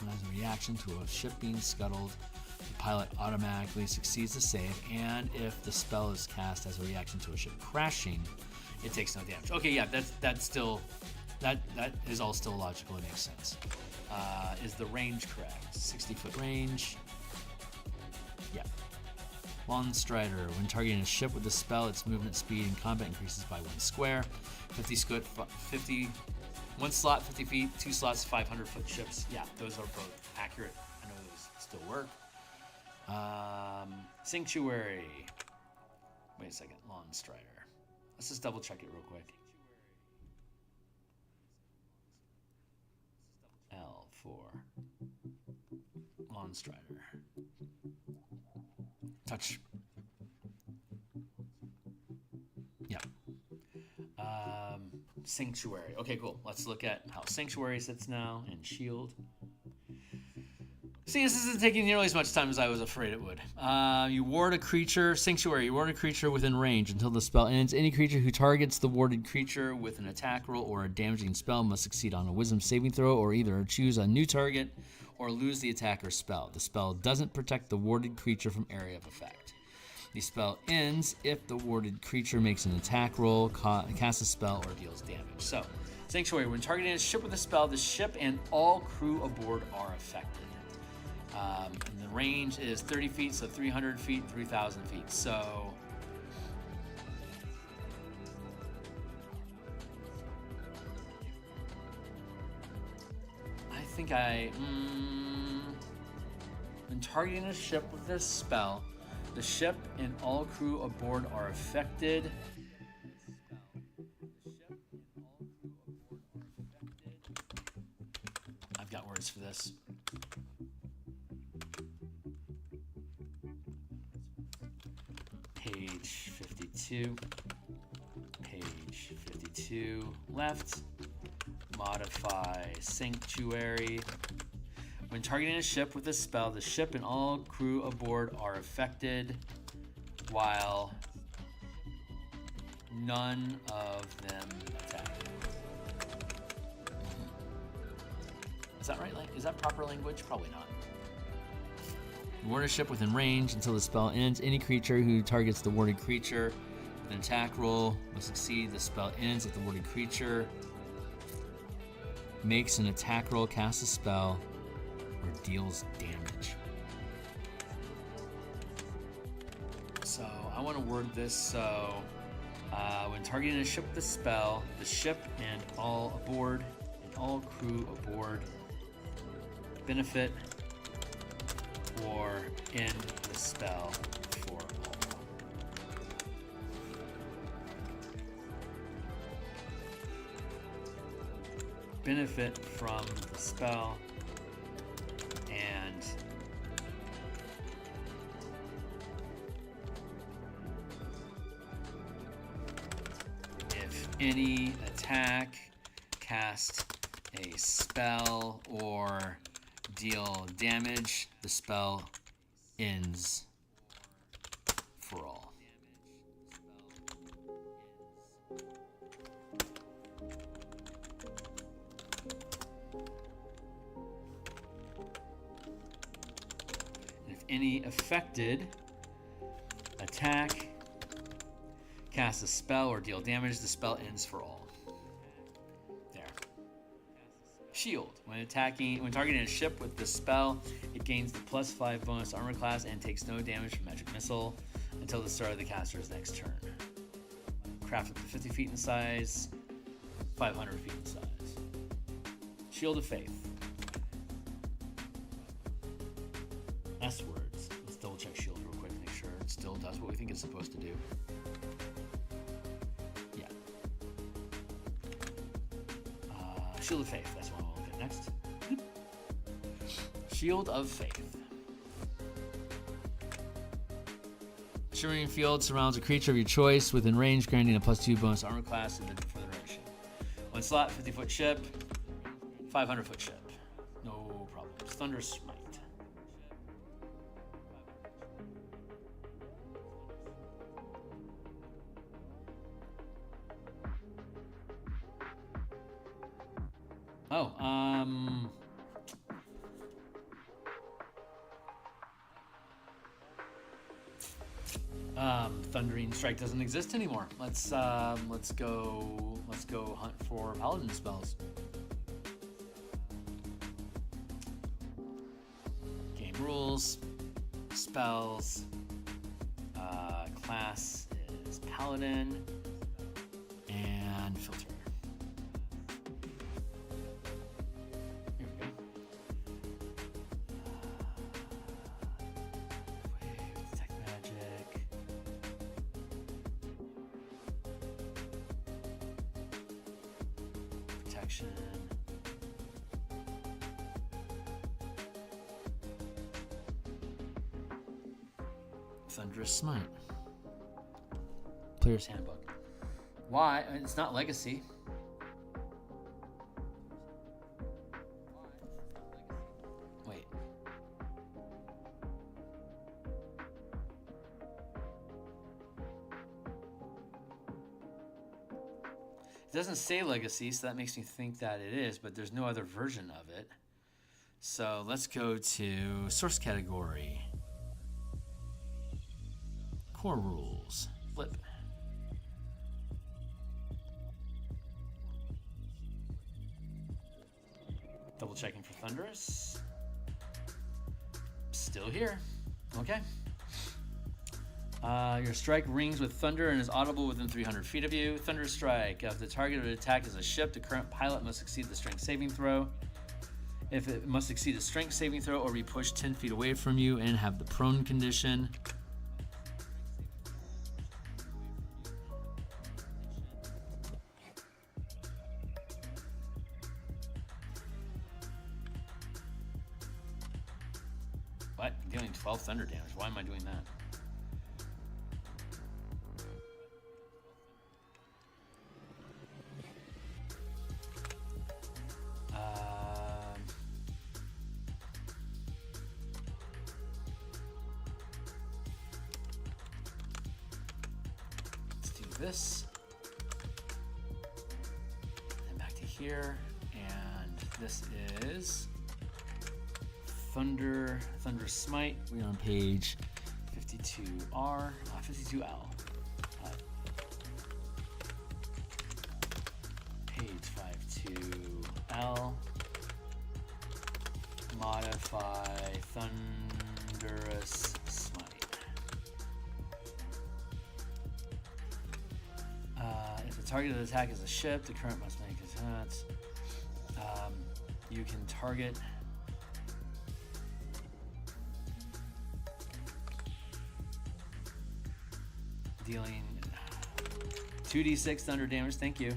Speaker 1: As a reaction to a ship being scuttled, the pilot automatically succeeds the save, and if the spell is cast as a reaction to a ship crashing, it takes no damage. Okay, yeah, that's still that is all still logical. It makes sense. Is the range correct? 60-foot range. Yeah. Lawn Strider. When targeting a ship with a spell, its movement speed and combat increases by 1 square. 1 slot, 50 feet, 2 slots, 500-foot ships. Yeah, those are both accurate. I know those still work. Sanctuary. Wait a second. Lawn Strider. Let's just double check it real quick. L for Lawn Strider. Touch. Yeah. Sanctuary. Okay, cool. Let's look at how Sanctuary sits now and Shield. See, this isn't taking nearly as much time as I was afraid it would. You ward a creature, Sanctuary, you ward a creature within range until the spell ends. Any creature who targets the warded creature with an attack roll or a damaging spell must succeed on a wisdom saving throw or either choose a new target or lose the attack or spell. The spell doesn't protect the warded creature from area of effect. The spell ends if the warded creature makes an attack roll, casts a spell, or deals damage. So, Sanctuary, when targeting a ship with a spell, the ship and all crew aboard are affected. And the range is 30 feet, so 300 feet, 3,000 feet. So I think when targeting a ship with this spell, the ship and all crew aboard are affected. I've got words for this. Page 52. Page 52 left. Modify Sanctuary. When targeting a ship with a spell, the ship and all crew aboard are affected, while none of them attack. Is that right? Is that proper language? Probably not. Ward a ship within range until the spell ends. Any creature who targets the warded creature with an attack roll must succeed. The spell ends if the warded creature makes an attack roll, casts a spell, or deals damage. So I want to word this so when targeting a ship with a spell, the ship and all crew aboard benefit or end the spell for all. Benefit from the spell and if any attack, cast a spell, or deal damage, the spell ends for all. And if any affected attack, cast a spell, or deal damage, the spell ends for all. Shield. When targeting a ship with the spell, it gains the +5 bonus armor class and takes no damage from magic missile until the start of the caster's next turn. Craft up to 50 feet in size, 500 feet in size. Shield of Faith. S words. Let's double check Shield real quick, make sure it still does what we think it's supposed to do. Yeah. Shield of Faith. That's what I want to look at next. Shield of Faith. Shimmering Field surrounds a creature of your choice within range, granting a +2 bonus armor class for the duration. 1 slot, 50-foot ship, 500-foot ship. No problems. Thunder Smite. Thundering Strike doesn't exist anymore. Let's let's go hunt for paladin spells. Game rules, spells, class is paladin, and filter. Here we go. Detect magic. Protection. Thunderous Smite. Player's Handbook. Why? It's not Legacy. Wait. It doesn't say Legacy, so that makes me think that it is, but there's no other version of it. So let's go to source category. Core rules. Flip. Double checking for Thunderous. Still here. Okay. Your strike rings with thunder and is audible within 300 feet of you. Thunder strike. If the target of an attack is a ship, the current pilot must succeed the strength saving throw. If it must succeed a strength saving throw or be pushed 10 feet away from you and have the prone condition. What? I'm dealing 12 thunder damage. Why am I doing that? Let's do this. And back to here. And this is Thunder Smite. We're on page 52R, 52L. Page 52L. Modify Thunderous Smite. If the target of the attack is a ship, the current must make attacks. You can target dealing 2d6 thunder damage, thank you,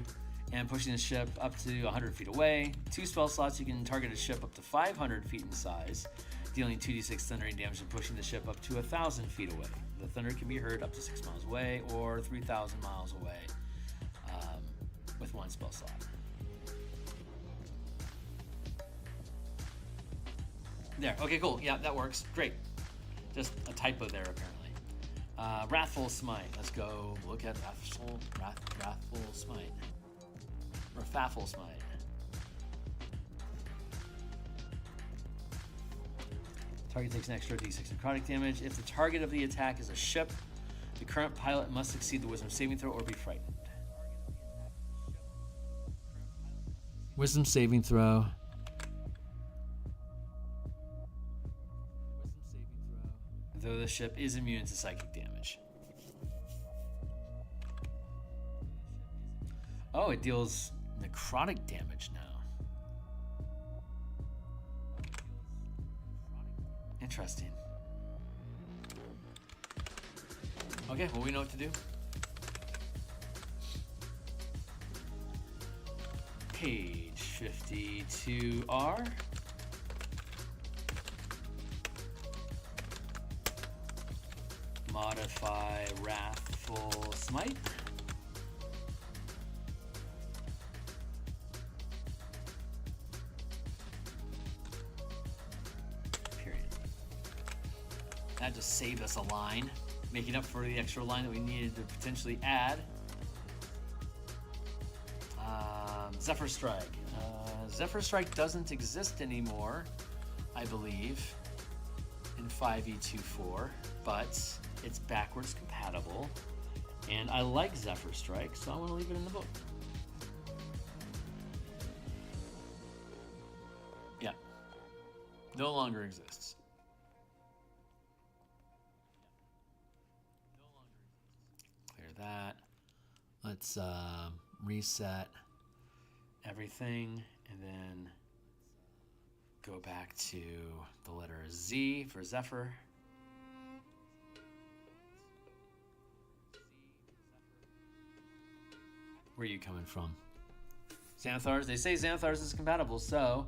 Speaker 1: and pushing the ship up to 100 feet away. 2 spell slots, you can target a ship up to 500 feet in size, dealing 2d6 thundering damage and pushing the ship up to 1,000 feet away. The thunder can be heard up to 6 miles away or 3,000 miles away with 1 spell slot. There, okay, cool, yeah, that works, great. Just a typo there, apparently. Wrathful Smite. Let's go look at Wrathful Smite. Or Faffle Smite. Target takes an extra d6 necrotic damage. If the target of the attack is a ship, the current pilot must succeed the wisdom saving throw or be frightened. Wisdom saving throw. Though the ship is immune to psychic damage. Oh, it deals necrotic damage now. Interesting. Okay, well, we know what to do. Page 52R. Modify Wrathful Smite. Period. That just saved us a line, making up for the extra line that we needed to potentially add. Zephyr Strike. Zephyr Strike doesn't exist anymore, I believe, in 5e24, but it's backwards compatible, and I like Zephyr Strike, so I want to leave it in the book. No longer exists. Clear that. Let's reset everything and then go back to the letter Z for Zephyr. Where are you coming from? Xanathar's. They say Xanathar's is compatible, so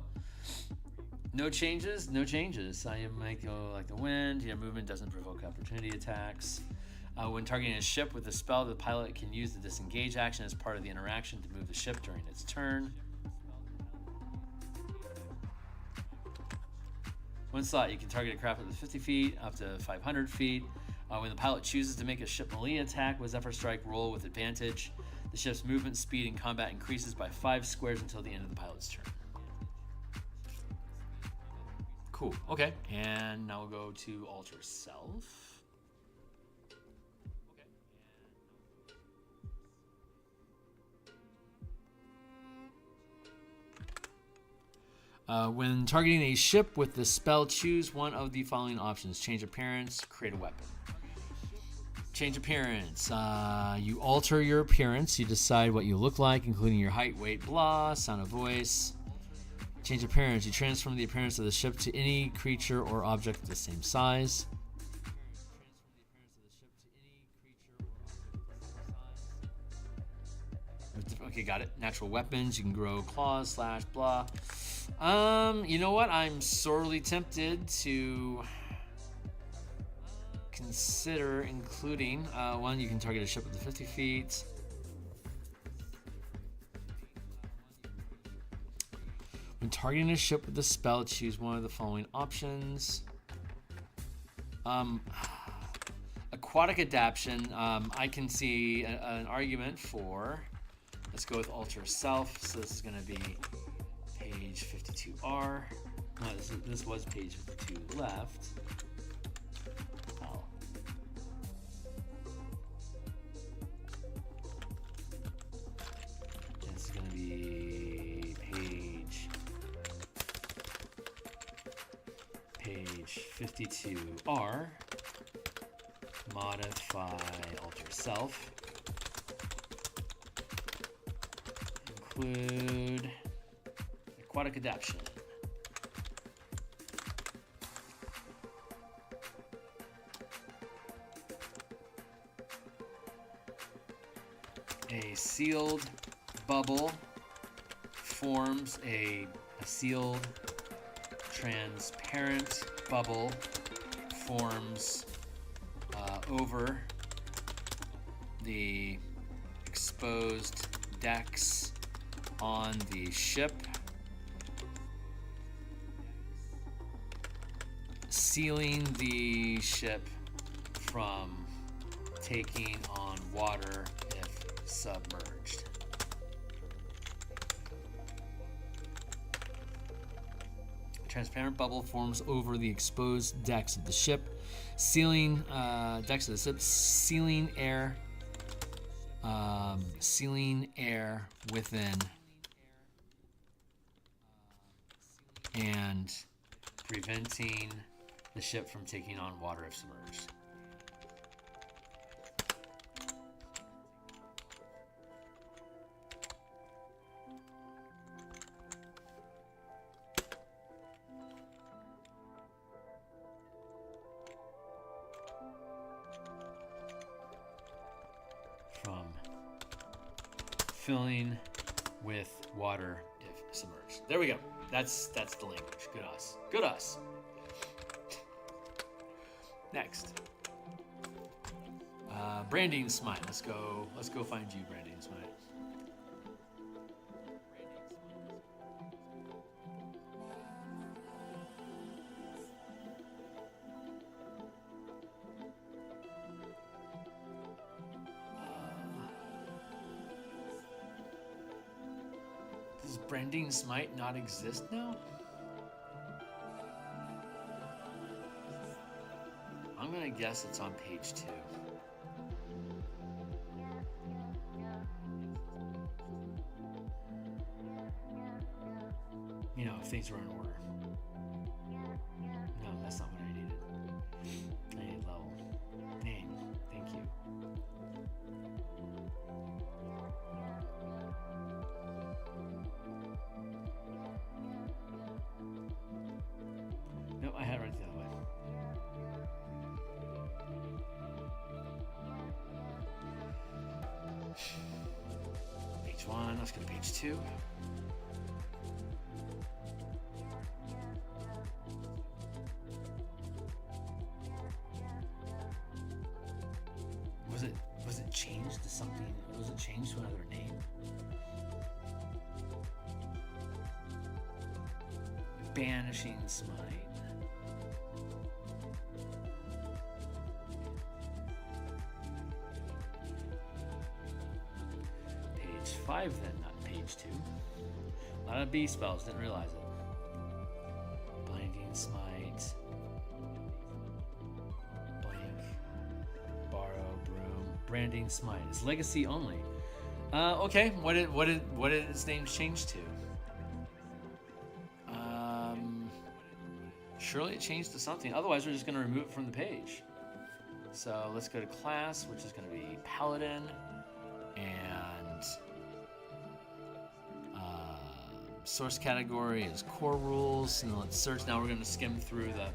Speaker 1: no changes, no changes. I might go like the wind. Your movement doesn't provoke opportunity attacks. When targeting a ship with a spell, the pilot can use the disengage action as part of the interaction to move the ship during its turn. One slot, you can target a craft up to 50 feet, up to 500 feet. When the pilot chooses to make a ship melee attack with Zephyr Strike, roll with advantage. The ship's movement speed in combat increases by 5 squares until the end of the pilot's turn. Cool. Okay. And now we'll go to Alter Self. When targeting a ship with the spell, choose one of the following options. Change appearance, create a weapon. Change appearance. You alter your appearance. You decide what you look like, including your height, weight, blah, sound of voice. Change appearance. You transform the appearance of the ship to any creature or object the same size. Okay, got it. Natural weapons. You can grow claws, slash, blah. You know what? I'm sorely tempted to consider including one. You can target a ship up to 50 feet. When targeting a ship with a spell, choose one of the following options. Aquatic adaptation. I can see an argument for. Let's go with Alter Self. So this is going to be page 52R. No, this was page 52 left. Oh. This is going to be page 52R. Modify Alter Self. Include aquatic adaptation. A sealed bubble forms a sealed transparent bubble forms over the exposed decks on the ship, sealing the ship from taking on water if submerged. A transparent bubble forms over the exposed decks of the ship, sealing decks of the ship, sealing air within and preventing the ship from taking on water if submerged. From filling with water if submerged. There we go. That's the language. Good us. Good us. Next. Branding Smite. Let's go find you, Branding Smite. Does Branding Smite not exist now? I'm gonna guess it's on page 2. You know, if things were in order. let's go to page 2. Was it changed to something? Was it changed to another name? Banishing Smite. Page 5 then, not page 2. A lot of B spells, didn't realize it. Blinding Smite. Blank. Borrow, Broom. Branding Smite. It's legacy only. Okay, what did its name change to? Surely it changed to something. Otherwise, we're just going to remove it from the page. So let's go to class, which is going to be Paladin, and source category is core rules. And let's search. Now we're going to skim through the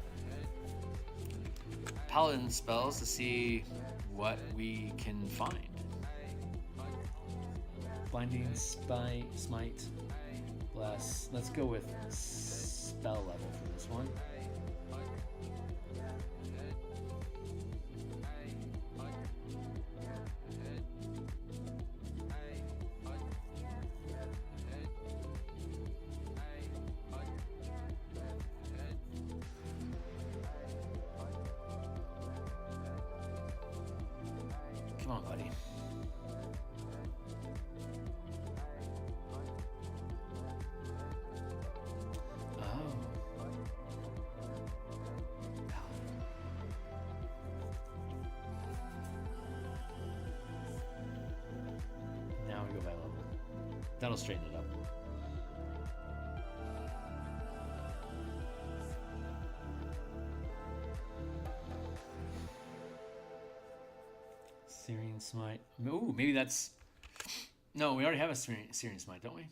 Speaker 1: Paladin spells to see what we can find. Blinding Smite, Bless. Let's go with spell level for this one. Come on, buddy. Now we go by level. That'll straighten it up. Searing Smite. Ooh, maybe that's... No, we already have a Searing Smite, don't we?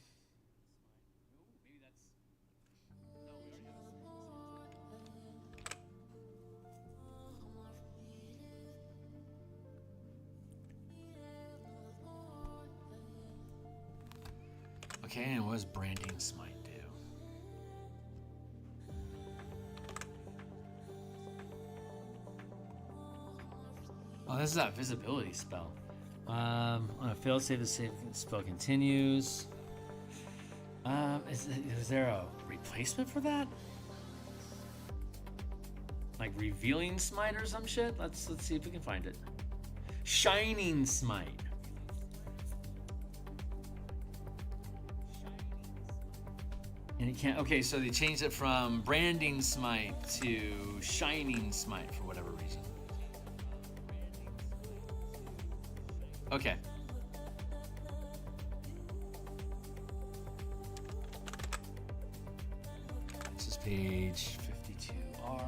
Speaker 1: Okay, and what does Branding Smite do? Oh, this is that visibility spell. On a failed save, the spell continues. Is there a replacement for that? Like Revealing Smite or some shit? Let's see if we can find it. Shining Smite. And it can't. Okay, so they changed it from Branding Smite to Shining Smite for whatever reason. Okay. This is page 52R.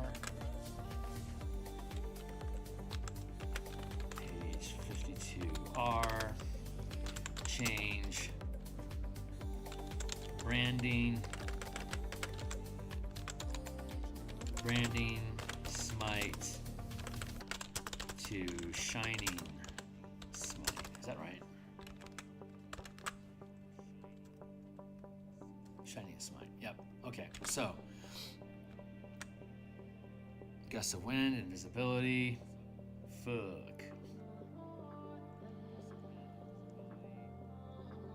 Speaker 1: Page 52R. Change. Branding Smite to Shining Smite. Is that right? Shining Smite. Yep. Okay. So, Gust of Wind, Invisibility. Fuck.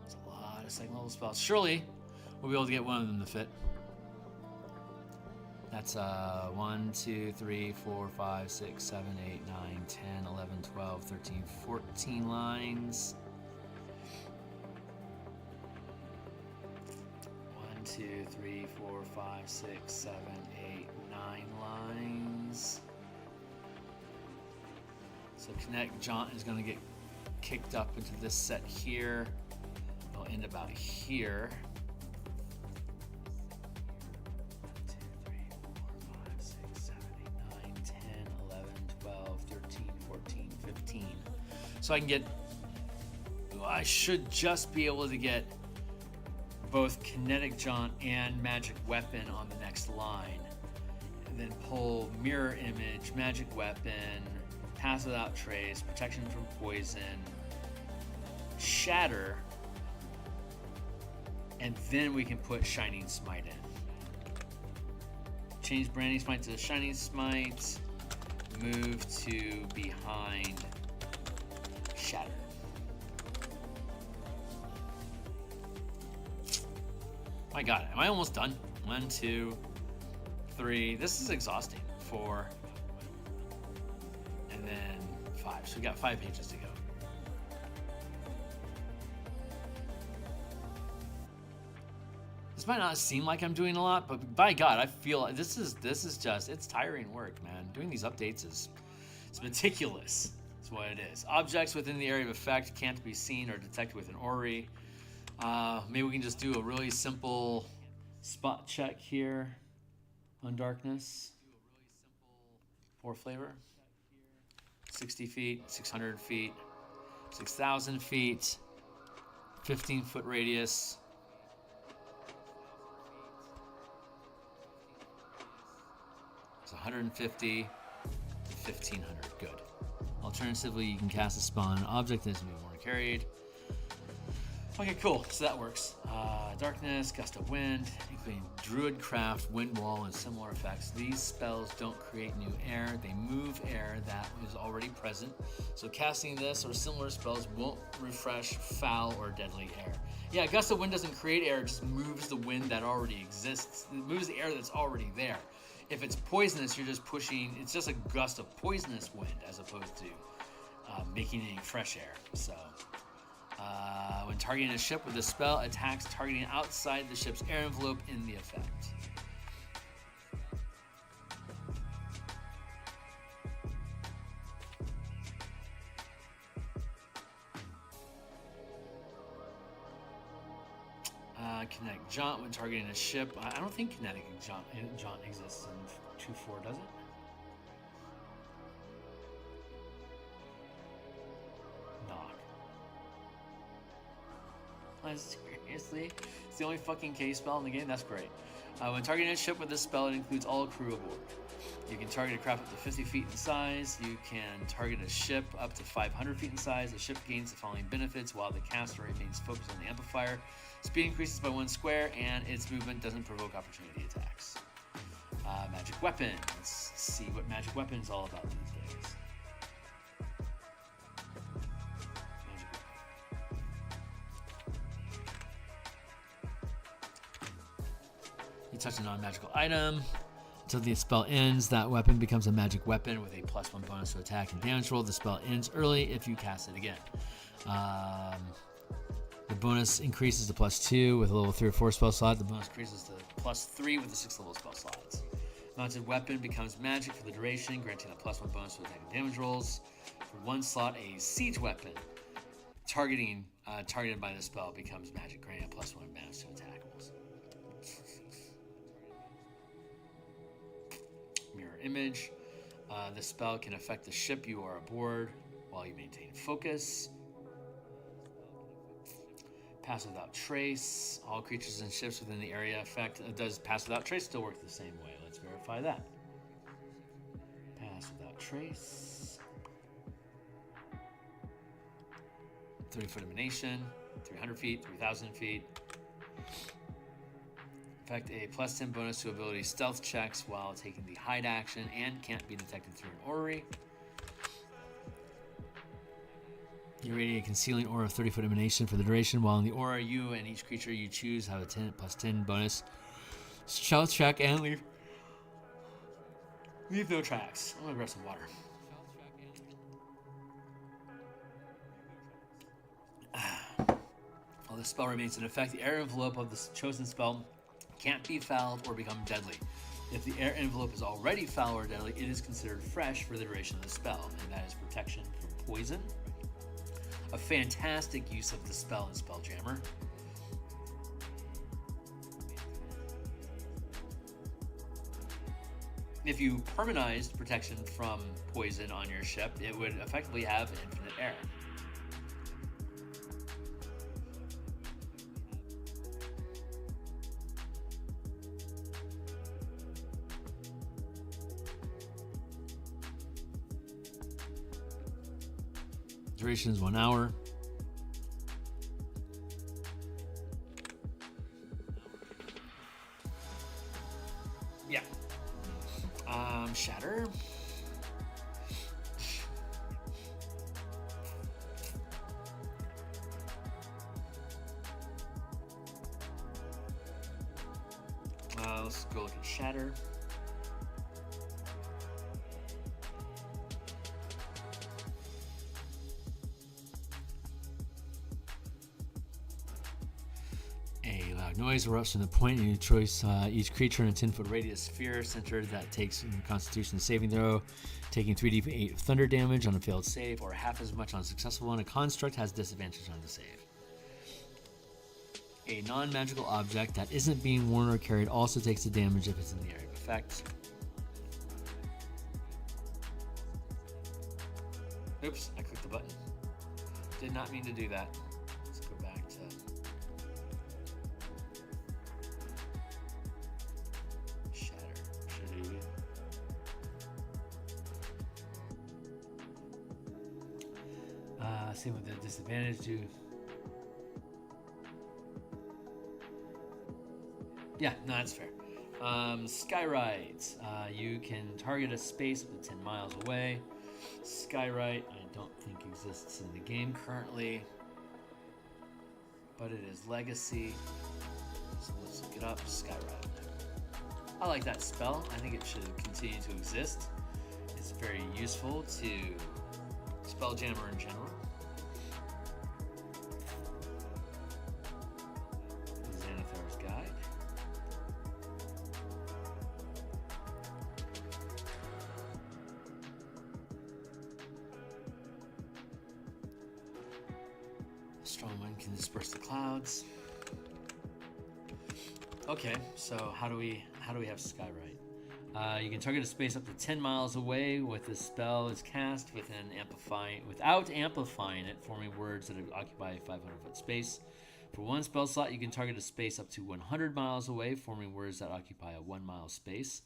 Speaker 1: There's a lot of second level spells. Surely we'll be able to get one of them to fit. That's 1, 2, 3, 4, 5, 6, 7, 8, 9, 10, 11, 12, 13, 14 lines. 1, 2, 3, 4, 5, 6, 7, 8, 9 lines. So Kinetic Jaunt is going to get kicked up into this set here. It'll end about here. 15. So I can get, I should just be able to get both Kinetic Jaunt and Magic Weapon on the next line. And then pull Mirror Image, Magic Weapon, Pass Without Trace, Protection from Poison, Shatter, And then we can put Shining Smite in. Change Branding Smite to Shining Smite. Move to behind Shatter. My God, am I almost done? 1, 2, 3. This is exhausting. 4. And then 5. So we got 5 pages to go. This might not seem like I'm doing a lot, but by God, I feel this is just, it's tiring work, man. Doing these updates it's meticulous. That's what it is. Objects within the area of effect can't be seen or detected with an orrery. Maybe we can just do a really simple spot check here on darkness for flavor. 60 feet, 600 feet, 6,000 feet, 15-foot radius. It's 150 to 1,500. Good. Alternatively, you can cast a spell on an object that is moving or carried. Okay, cool. So that works. Darkness, Gust of Wind, including Druidcraft, Wind Wall, and similar effects. These spells don't create new air. They move air that is already present. So casting this or similar spells won't refresh foul or deadly air. Yeah, Gust of Wind doesn't create air. It just moves the wind that already exists. It moves the air that's already there. If it's poisonous, you're just pushing, it's just a gust of poisonous wind as opposed to making any fresh air. So, when targeting a ship with the spell, attacks targeting outside the ship's air envelope in the effect. Kinetic Jaunt when targeting a ship. I don't think Kinetic Jaunt exists in 2.4, does it? Knock. Seriously? It's the only fucking K spell in the game? That's great. When targeting a ship with this spell, it includes all crew aboard. You can target a craft up to 50 feet in size. You can target a ship up to 500 feet in size. The ship gains the following benefits while the caster remains focused on the amplifier. Speed increases by 1 square, and its movement doesn't provoke opportunity attacks. Magic Weapon. Let's see what Magic Weapon is all about these days. Magic Weapon. You touch a non-magical item. Until the spell ends, that weapon becomes a magic weapon with a +1 bonus to attack and damage roll. The spell ends early if you cast it again. The bonus increases to +2 with a level 3 or 4 spell slot. The bonus increases to +3 with the 6th level spell slots. Mounted weapon becomes magic for the duration, granting a +1 bonus to attack and damage rolls. For 1 slot, a siege weapon targeted by the spell becomes magic, granting a +1 bonus to attack rolls. Mirror image. The spell can affect the ship you are aboard while you maintain focus. Pass Without Trace. All creatures and ships within the area effect. Does Pass Without Trace still work the same way? Let's verify that. Pass Without Trace. 30-foot emanation. 300 feet, 3,000 feet. Effect a +10 bonus to ability stealth checks while taking the hide action and can't be detected through an orrery. You radiate a concealing aura of 30-foot emanation for the duration. While in the aura, you and each creature you choose have a +10 bonus stealth check and leave no tracks. I'm gonna grab some water. While the spell remains in effect, the air envelope of the chosen spell can't be fouled or become deadly. If the air envelope is already foul or deadly, it is considered fresh for the duration of the spell, and that is protection from poison. A fantastic use of the spell in Spelljammer. If you permanized protection from poison on your ship, it would effectively have infinite air. Duration is 1 hour. Shatter. Let's go look at Shatter. A loud noise erupts from the point in your choice. Each creature in a 10-foot radius sphere center that takes a Constitution saving throw, taking 3d8 thunder damage on a failed save, or half as much on a successful one. A construct has disadvantage on the save. A non-magical object that isn't being worn or carried also takes the damage if it's in the area of effect. Oops, I clicked the button. Did not mean to do that. Let's go back to... Shatter. Same with the disadvantage too. Yeah, no, that's fair. Skyrite. You can target a space up to 10 miles away. Skyrite, I don't think exists in the game currently, but it is legacy. So let's look it up. Skyrite. I like that spell. I think it should continue to exist. It's very useful to Spelljammer in general. Strong wind can disperse the clouds. Okay, so how do we have Skyrite? You can target a space up to 10 miles away with the spell is cast without amplifying it, forming words that occupy a 500-foot space. For one spell slot, you can target a space up to 100 miles away, forming words that occupy a 1-mile space.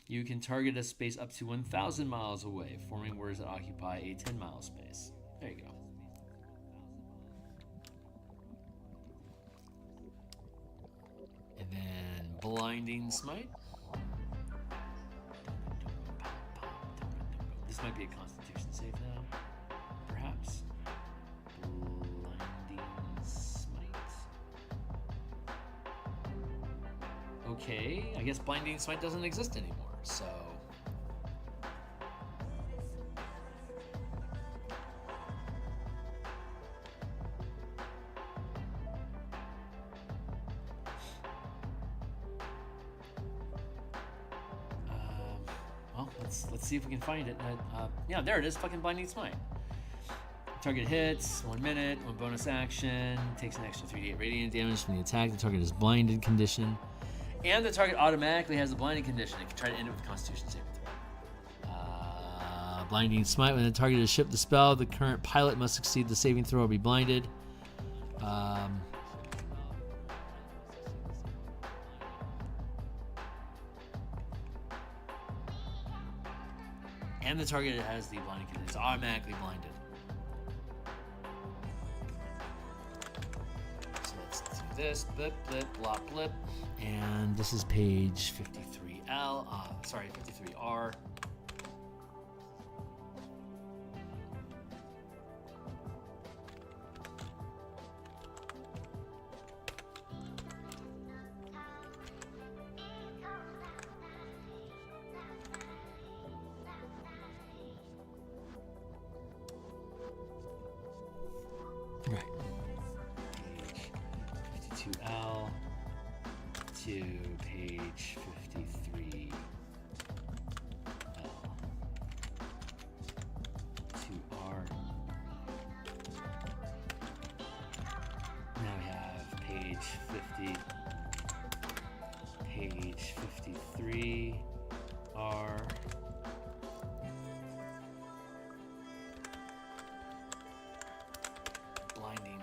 Speaker 1: You can target a space up to 1,000 miles away, forming words that occupy a 10-mile space. There you go. And then Blinding Smite. This might be a Constitution save now, perhaps. Blinding Smite. Okay, I guess Blinding Smite doesn't exist anymore, so... Let's see if we can find it. Yeah, there it is. Fucking Blinding Smite. Target hits, 1 minute, 1 bonus action, takes an extra 3d8 radiant damage from the attack. The target is blinded condition, and the target automatically has a blinded condition. It can try to end it with a Constitution saving throw. Blinding Smite. When the target is shipped the spell, the current pilot must succeed the saving throw or be blinded. And the target has the blinding condition. It's automatically blinded. So let's do this. Blip, blip, blop, blip. And this is page 53L. 53R. Right. Page 52L to page 53L. 2R. Now we have page 50, page 53R.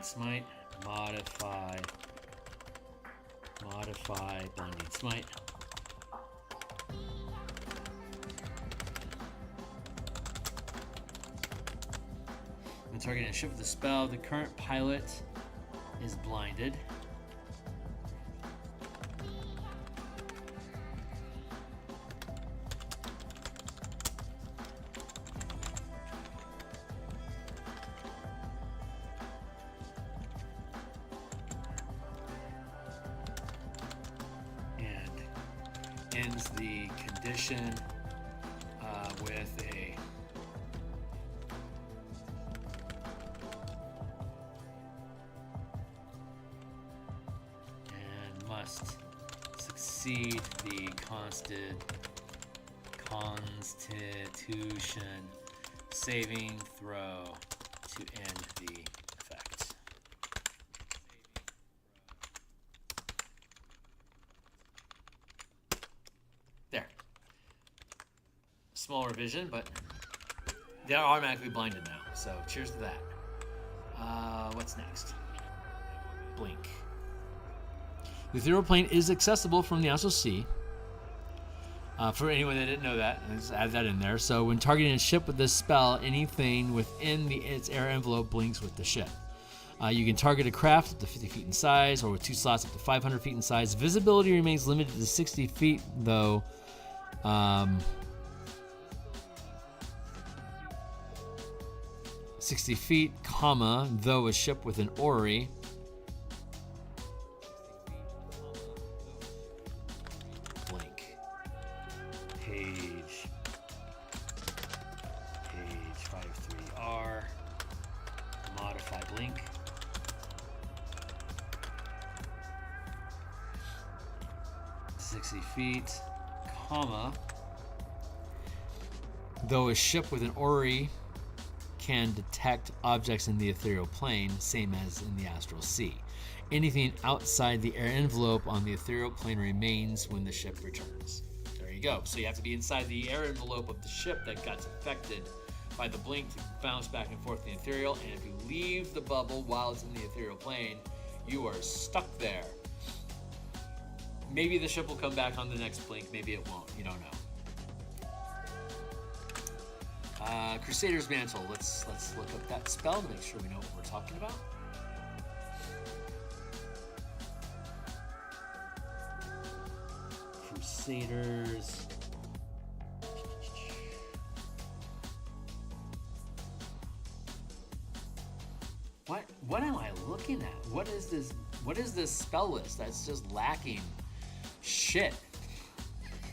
Speaker 1: Smite, modify, Blinding Smite. When targeting a ship with a spell, the current pilot is blinded. ends the condition with a and must succeed the Constitution saving throw to end the effect. There. Small revision, but they're automatically blinded now, so cheers to that. What's next? Blink. The ethereal plane is accessible from the Astral Sea. For anyone that didn't know that, let's add that in there. So when targeting a ship with this spell, anything within its air envelope blinks with the ship. You can target a craft up to 50 feet in size, or with 2 slots up to 500 feet in size. Visibility remains limited to 60 feet, though. 60 feet, comma, though a ship with an orrery. Blink. Page 53R. Modify blink. .60 feet, comma, though a ship with an orrery can detect objects in the ethereal plane, same as in the astral sea. Anything outside the air envelope on the ethereal plane remains when the ship returns. There you go. So you have to be inside the air envelope of the ship that got affected by the blink to bounce back and forth in the ethereal, and if you leave the bubble while it's in the ethereal plane, you are stuck there. Maybe the ship will come back on the next blink, maybe it won't, you don't know. Crusader's Mantle. Let's look up that spell to make sure we know what we're talking about. Crusaders. What am I looking at? What is this? What is this spell list that's just lacking shit?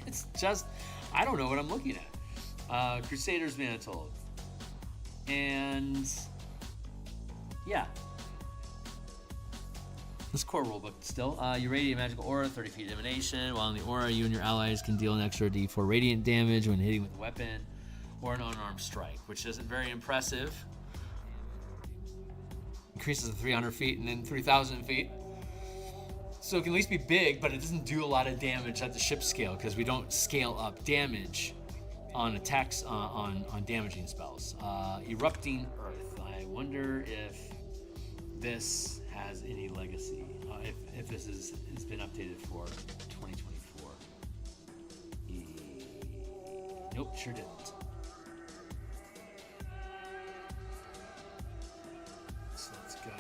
Speaker 1: It's just, I don't know what I'm looking at. Crusader's Mantle. And yeah. This core rulebook still. You radiate magical aura, 30 feet emanation. While in the aura, you and your allies can deal an extra D4 radiant damage when hitting with a weapon or an unarmed strike, which isn't very impressive. Increases to 300 feet and then 3,000 feet. So it can at least be big, but it doesn't do a lot of damage at the ship scale because we don't scale up damage on attacks on damaging spells. Erupting Earth. I wonder if this has any legacy. If this has been updated for 2024. Nope, sure didn't. So let's go.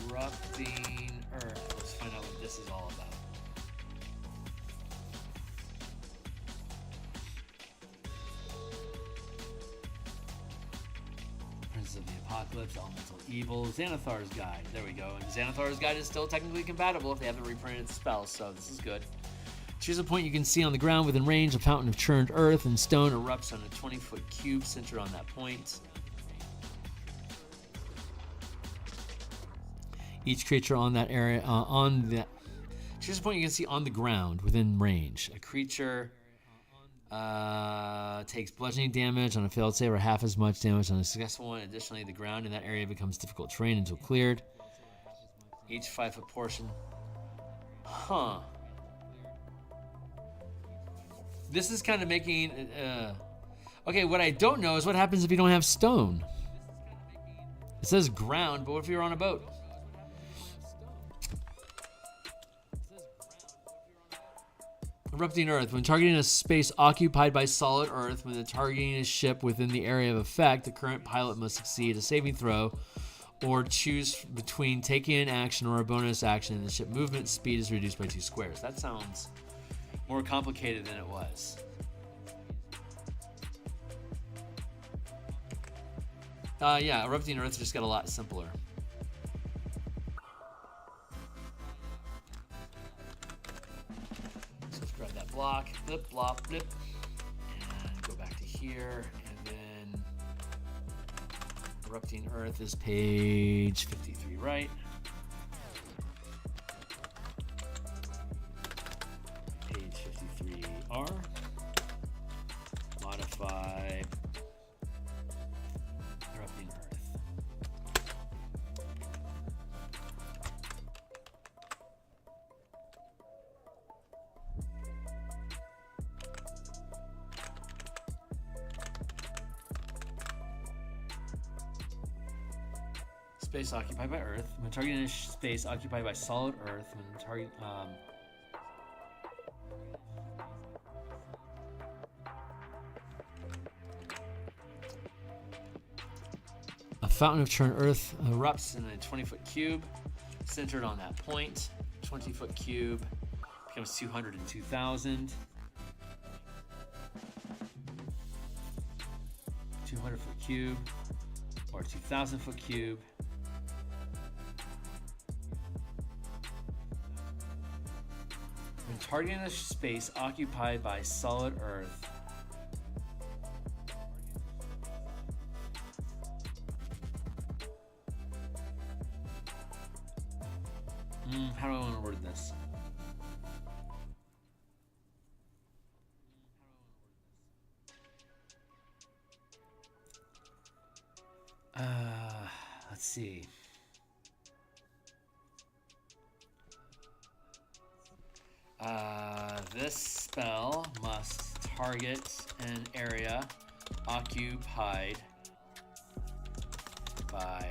Speaker 1: Erupting Earth. Let's find out what this is all about. Prince of the Apocalypse, Elemental Evil, Xanathar's Guide. There we go. And Xanathar's Guide is still technically compatible if they haven't reprinted the spell, so this is good. Choose a point you can see on the ground within range. A fountain of churned earth and stone erupts on a 20-foot cube centered on that point. Each creature on that area, choose a point you can see on the ground within range. A creature takes bludgeoning damage on a failed save or half as much damage on a successful one. Additionally, the ground in that area becomes difficult terrain until cleared. Each 5-foot portion. Huh. This is kind of making... okay, what I don't know is what happens if you don't have stone. It says ground, but what if you're on a boat? Erupting Earth. When targeting a space occupied by solid Earth, when targeting a ship within the area of effect, the current pilot must succeed a saving throw or choose between taking an action or a bonus action, and the ship movement speed is reduced by 2 squares. That sounds more complicated than it was. Yeah, Erupting Earth just got a lot simpler. block, blip, blop, blip, and go back to here, and then Erupting Earth is page 53, right? Page 53R. Modify Erupting Earth. Space occupied by Earth. When targeting a space occupied by solid Earth, when target a fountain of churn Earth erupts in a 20-foot cube, centered on that point. 20-foot cube becomes 200 and 2,000. 200-foot cube or 2,000-foot cube. When targeting a space occupied by solid Earth, how do I want to word this? Let's see. This spell must target an area occupied by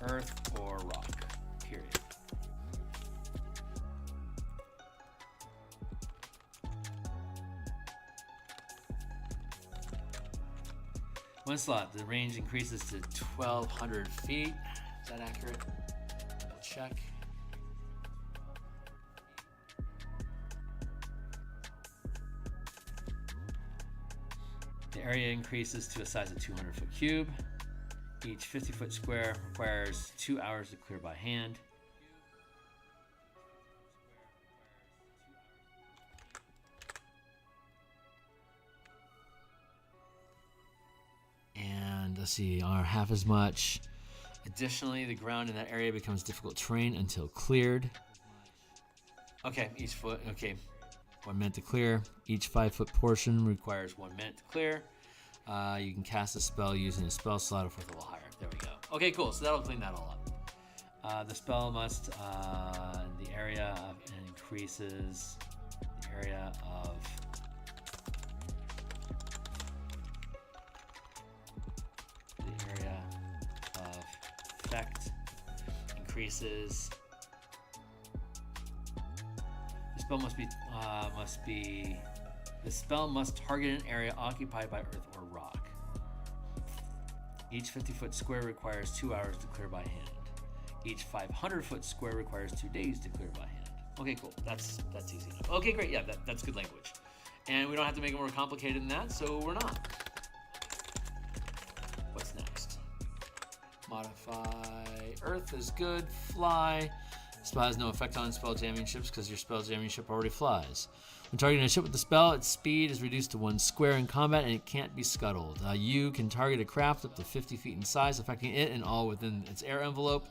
Speaker 1: Earth or rock, period. One slot, the range increases to 1,200 feet. Is that accurate? Double check. The area increases to a size of 200-foot cube. Each 50-foot square requires 2 hours to clear by hand. And let's see, are half as much. Additionally, the ground in that area becomes difficult terrain until cleared. Okay, each foot, okay. 1 minute to clear. Each 5-foot portion requires 1 minute to clear. You can cast a spell using a spell slot of worth a little higher. There we go. Okay, cool. So that'll clean that all up. The spell must, the area increases the area of effect increases. The spell must target an area occupied by Earth or rock. Each 50-foot square requires 2 hours to clear by hand. Each 500-foot square requires 2 days to clear by hand. Okay, cool. That's easy enough. Okay, great. Yeah, that's good language. And we don't have to make it more complicated than that, so we're not. What's next? Modify Earth is good. Fly. Spell has no effect on spell jamming ships because your spell jamming ship already flies. When targeting a ship with the spell, its speed is reduced to 1 square in combat and it can't be scuttled. You can target a craft up to 50 feet in size, affecting it and all within its air envelope.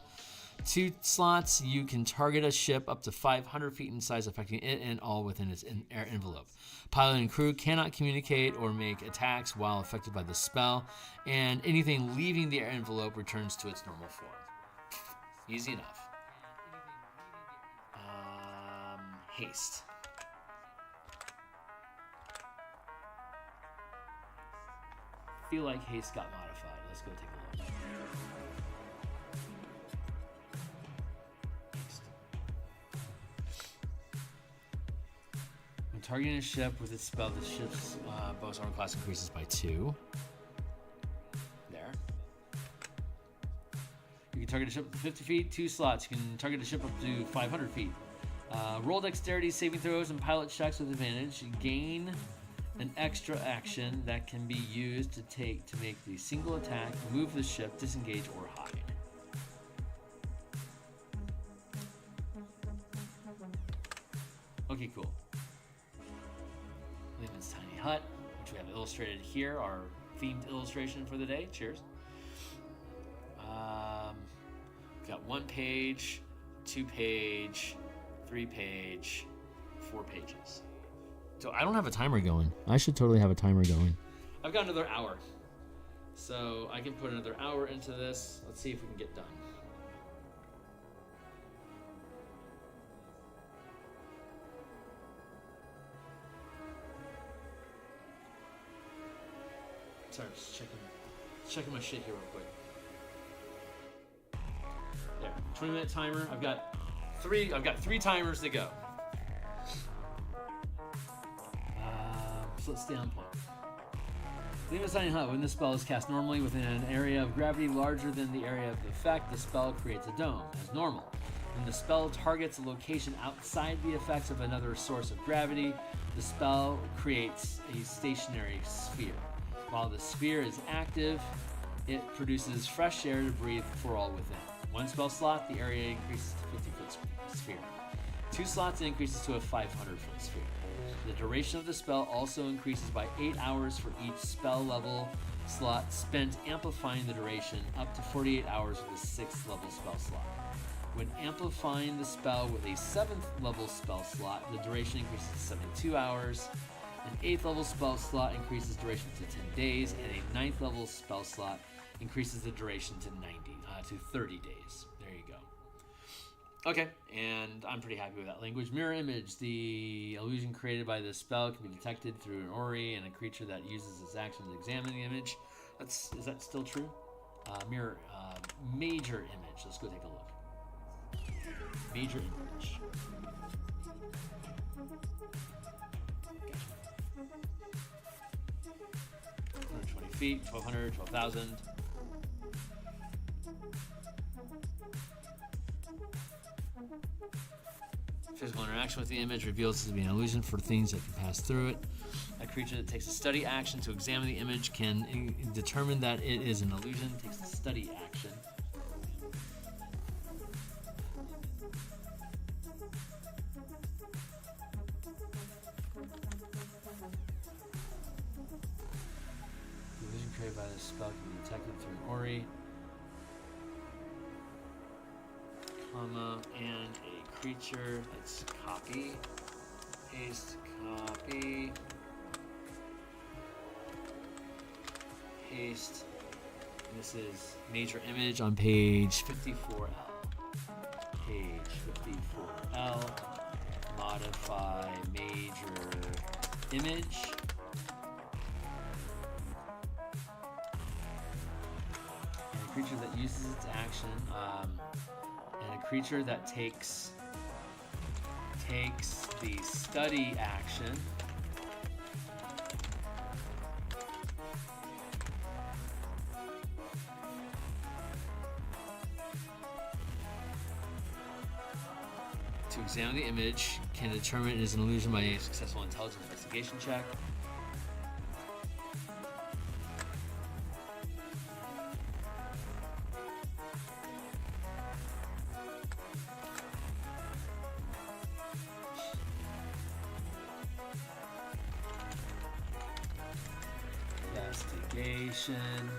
Speaker 1: 2 slots, you can target a ship up to 500 feet in size, affecting it and all within its air envelope. Pilot and crew cannot communicate or make attacks while affected by the spell, and anything leaving the air envelope returns to its normal form. Easy enough. Haste. Feel like haste got modified. Let's go take a look. Haste. When targeting a ship with its spell, the ship's bonus armor class increases by 2. There. You can target a ship up to 50 feet, 2 slots. You can target a ship up to 500 feet. Roll dexterity saving throws and pilot checks with advantage. Gain an extra action that can be used to make the single attack, move the ship, disengage, or hide. Okay, cool. Leland's Tiny Hut, which we have illustrated here, our themed illustration for the day. Cheers. We've got 1 page, 2 page, 3 page, 4 pages. So I don't have a timer going. I should totally have a timer going. I've got another hour. So I can put another hour into this. Let's see if we can get done. Sorry, just checking my shit here real quick. There, 20-minute timer. I've got three timers to go. So let's stay on point. Leland's Tiny Hut. When this spell is cast normally within an area of gravity larger than the area of the effect, the spell creates a dome, as normal. When the spell targets a location outside the effects of another source of gravity, the spell creates a stationary sphere. While the sphere is active, it produces fresh air to breathe for all within. 1 spell slot, the area increases to 50-foot sphere. 2 slots, it increases to a 500-foot sphere. The duration of the spell also increases by 8 hours for each spell level slot spent, amplifying the duration up to 48 hours with a 6th level spell slot. When amplifying the spell with a 7th level spell slot, the duration increases to 72 hours. An 8th level spell slot increases duration to 10 days, and a 9th level spell slot increases the duration to 30 days. There you go. Okay, and I'm pretty happy with that language. Mirror image. The illusion created by this spell can be detected through an Ori and a creature that uses its action to examine the image. Is that still true? Mirror major image. Let's go take a look. Major image. 120 feet, 1,200, 12,000. Physical interaction with the image reveals it to be an illusion for things that can pass through it. A creature that takes a study action to examine the image can determine that it is an illusion, takes a study action. The illusion created by this spell can be detected through an Ori, comma, and a creature. Let's copy, paste, copy, paste. And this is major image on page 54L. Page 54L. Modify major image. And a creature that uses its action. And a creature that takes the study action. To examine the image, can determine it is an illusion by a successful intelligence investigation check. Investigation.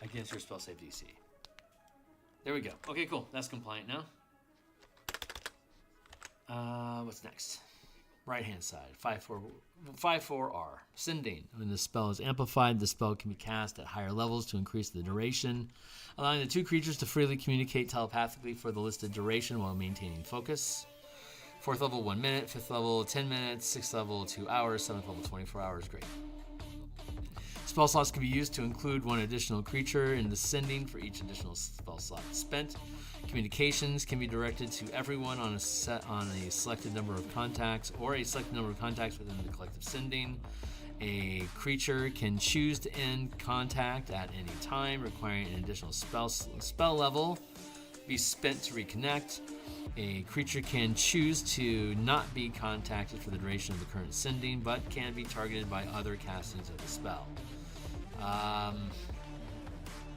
Speaker 1: Against your spell save DC. There we go. Okay, cool. That's compliant now. What's next? Right hand side. 5/4R. Sending. When the spell is amplified, the spell can be cast at higher levels to increase the duration, allowing the two creatures to freely communicate telepathically for the listed duration while maintaining focus. 4th level 1 minute, 5th level 10 minutes, 6th level 2 hours, 7th level 24 hours. Great. Spell slots can be used to include one additional creature in the sending for each additional spell slot spent. Communications can be directed to everyone on a selected number of contacts or a selected number of contacts within the collective sending. A creature can choose to end contact at any time, requiring an additional spell level be spent to reconnect. A creature can choose to not be contacted for the duration of the current sending, but can be targeted by other castings of the spell.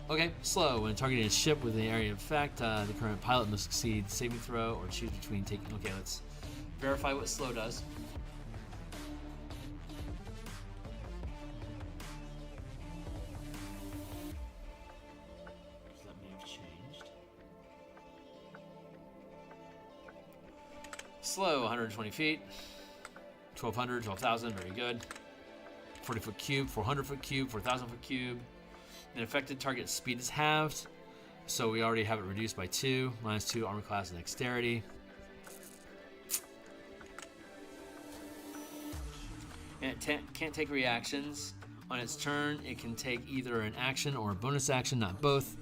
Speaker 1: Okay, slow. When targeting a ship within the area of effect, the current pilot must succeed saving throw or choose between taking. Okay, let's verify what slow does. That may have changed. Slow, 120 feet. 1,200, 12,000, very good. 40-foot cube, 400-foot cube, 4,000-foot cube. An affected target speed is halved, so we already have it reduced by 2, -2 armor class and dexterity. And it can't take reactions. On its turn, it can take either an action or a bonus action, not both.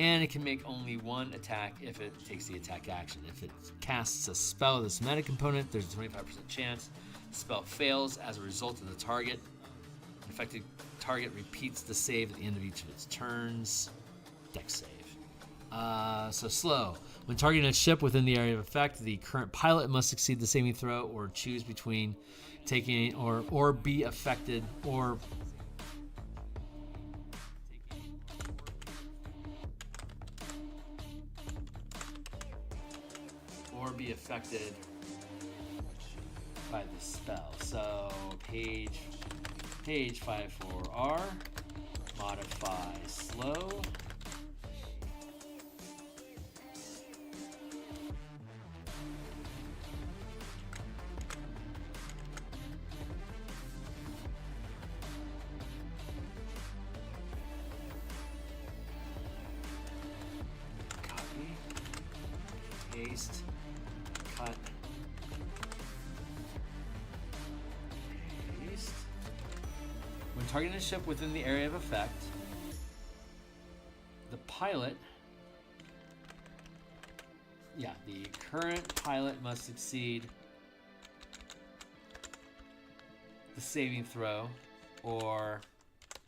Speaker 1: And it can make only one attack if it takes the attack action. If it casts a spell with a somatic component, there's a 25% chance the spell fails as a result of the target. The affected target repeats the save at the end of each of its turns. Dex save. So slow. When targeting a ship within the area of effect, the current pilot must succeed the saving throw or choose between taking or be affected or be affected by the spell. So page 54R, modify slow. Copy, paste, cut, paste. When targeting a ship within the area of effect, the pilot, the current pilot must succeed the saving throw or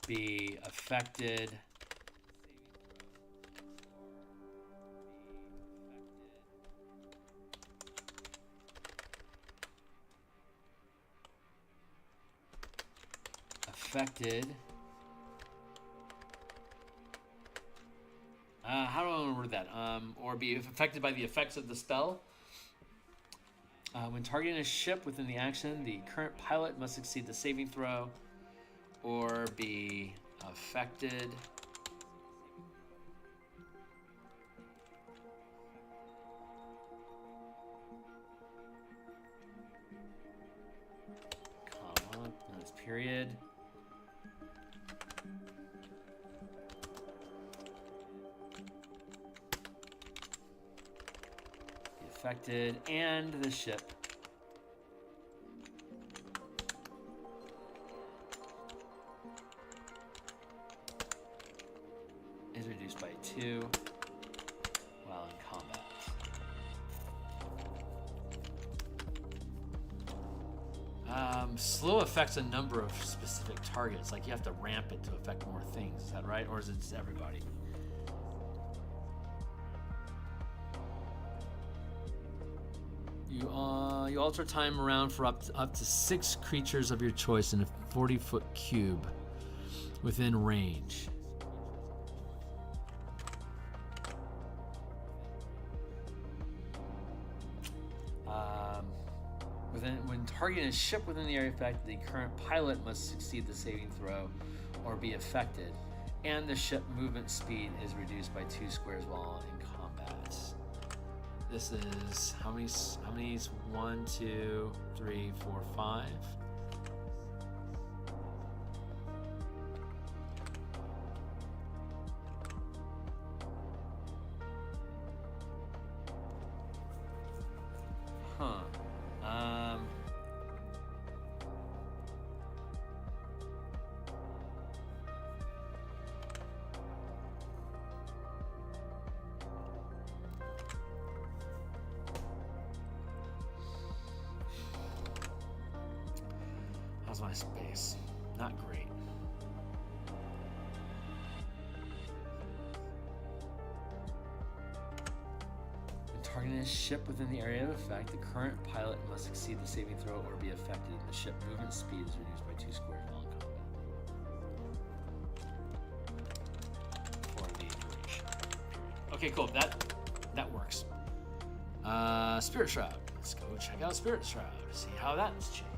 Speaker 1: be affected how do I want to word that? Or be affected by the effects of the spell. When targeting a ship within the action, the current pilot must succeed the saving throw or be affected period. The affected and the ship is reduced by 2 while in combat. Slow affects a number of specific targets. Like you have to ramp it to affect more things. Is that right? Or is it just everybody? You alter time around for up to 6 creatures of your choice in a 40-foot cube within range. When targeting a ship within the area of effect, the current pilot must succeed the saving throw or be affected, and the ship movement speed is reduced by 2 squares while in combat. This is how many? 1, 2, 3, 4, 5. How's my space? Not great. When targeting a ship within the area of effect, the current pilot must succeed the saving throw or be affected, and the ship movement speed is reduced by 2 squares while in combat. Okay, cool. That works. Spirit Shroud. Let's go check out Spirit Shroud. See how that's changed.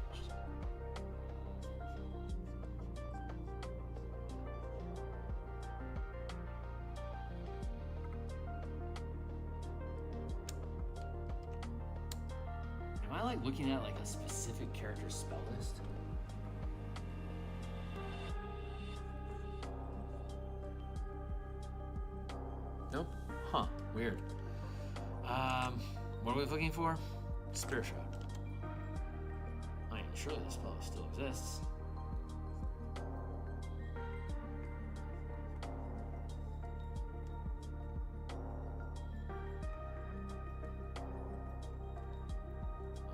Speaker 1: Am I like looking at like a specific character's spell list? Nope. Huh. Weird. What are we looking for? Spirit Shroud. I mean, surely the spell still exists.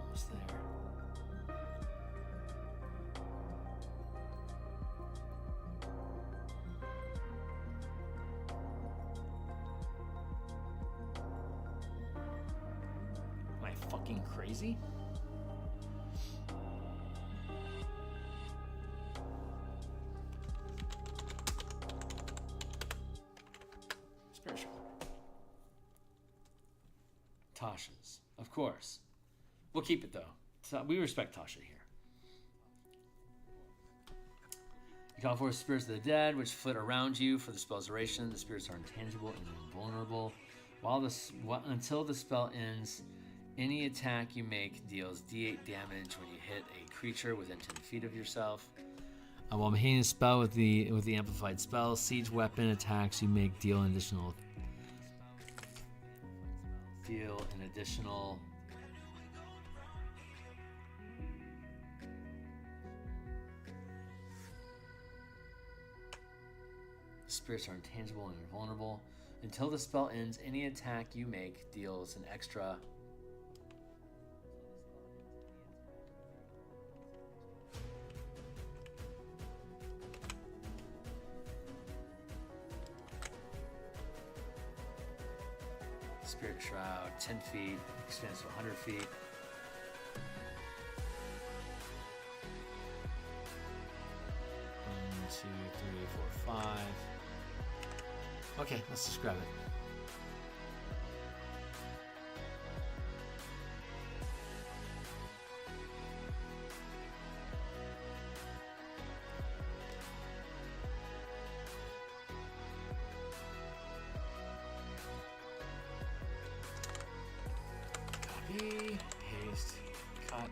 Speaker 1: Almost there. Fucking crazy. Spirit Shroud. Tasha's, of course. We'll keep it though. So we respect Tasha here. You call for spirits of the dead, which flit around you for the spell's duration. The spirits are intangible and invulnerable. Until the spell ends, any attack you make deals D8 damage when you hit a creature within 10 feet of yourself. While maintaining a spell with the amplified spell, siege weapon attacks you make deal an additional. Spirits are intangible and invulnerable. Until the spell ends, any attack you make deals an extra. Spirit Shroud, 10 feet, extends to 100 feet. One, two, three, four, five. Okay, let's just grab it. Paste, cut.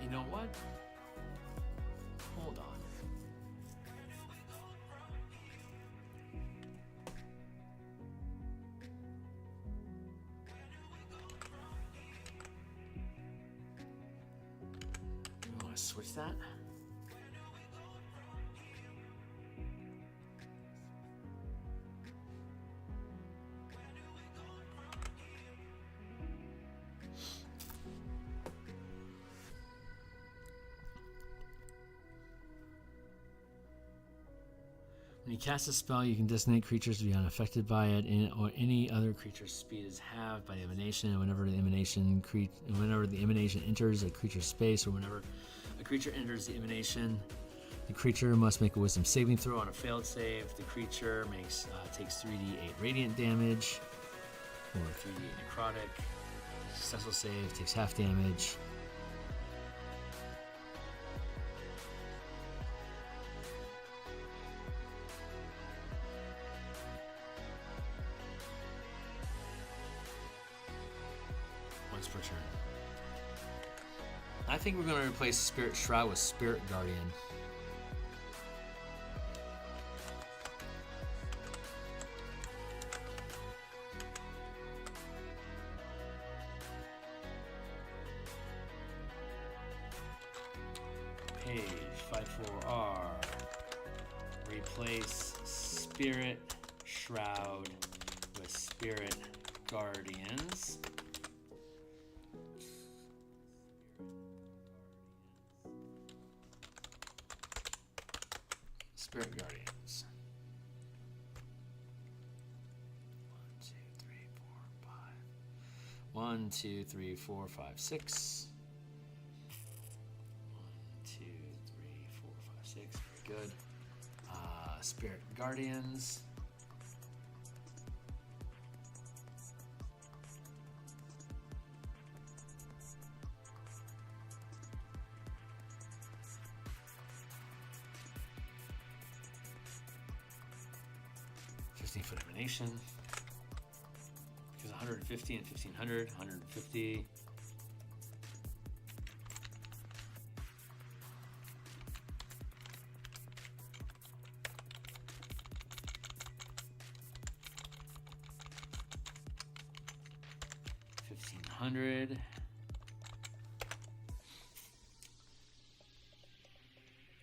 Speaker 1: You know what? Hold on. You want to switch that? When you cast a spell, you can designate creatures to be unaffected by it, or any other creature's speed is halved by the emanation. Whenever the emanation enters a creature's space, or whenever a creature enters the emanation, the creature must make a Wisdom saving throw. On a failed save, the creature takes 3d8 radiant damage, or 3d8 necrotic. Successful save takes half damage. Per turn. I think we're going to replace Spirit Shroud with Spirit Guardian. Page 54R. Replace Spirit Shroud with Spirit Guardians. Spirit Guardians. 1, 2, 3, 4, 5. 1, 2, 3, 4, 5, 6. 1, 2, 3, 4, 5, good. Spirit Guardians. Foot emanation. Because 150 and 1500, 150. $1,500.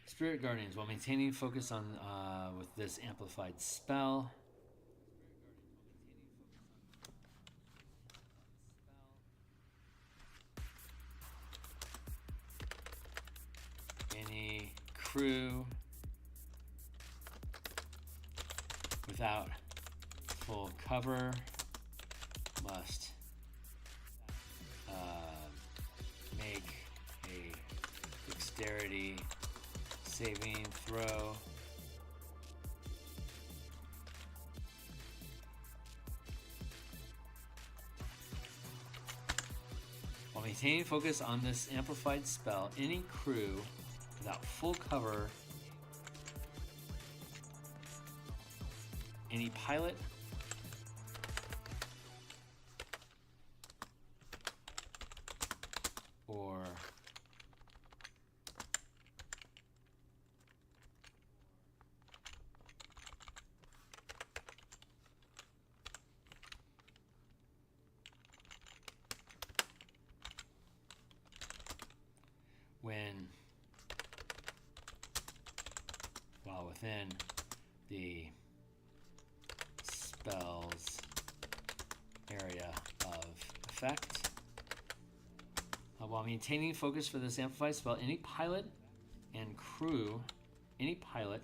Speaker 1: Spirit Guardians, while maintaining focus on with this amplified spell. Any crew without full cover must make a dexterity saving throw. While maintaining focus on this amplified spell, any crew without full cover, any pilot or while within the spell's area of effect. While maintaining focus for this amplified spell, any pilot and crew, any pilot,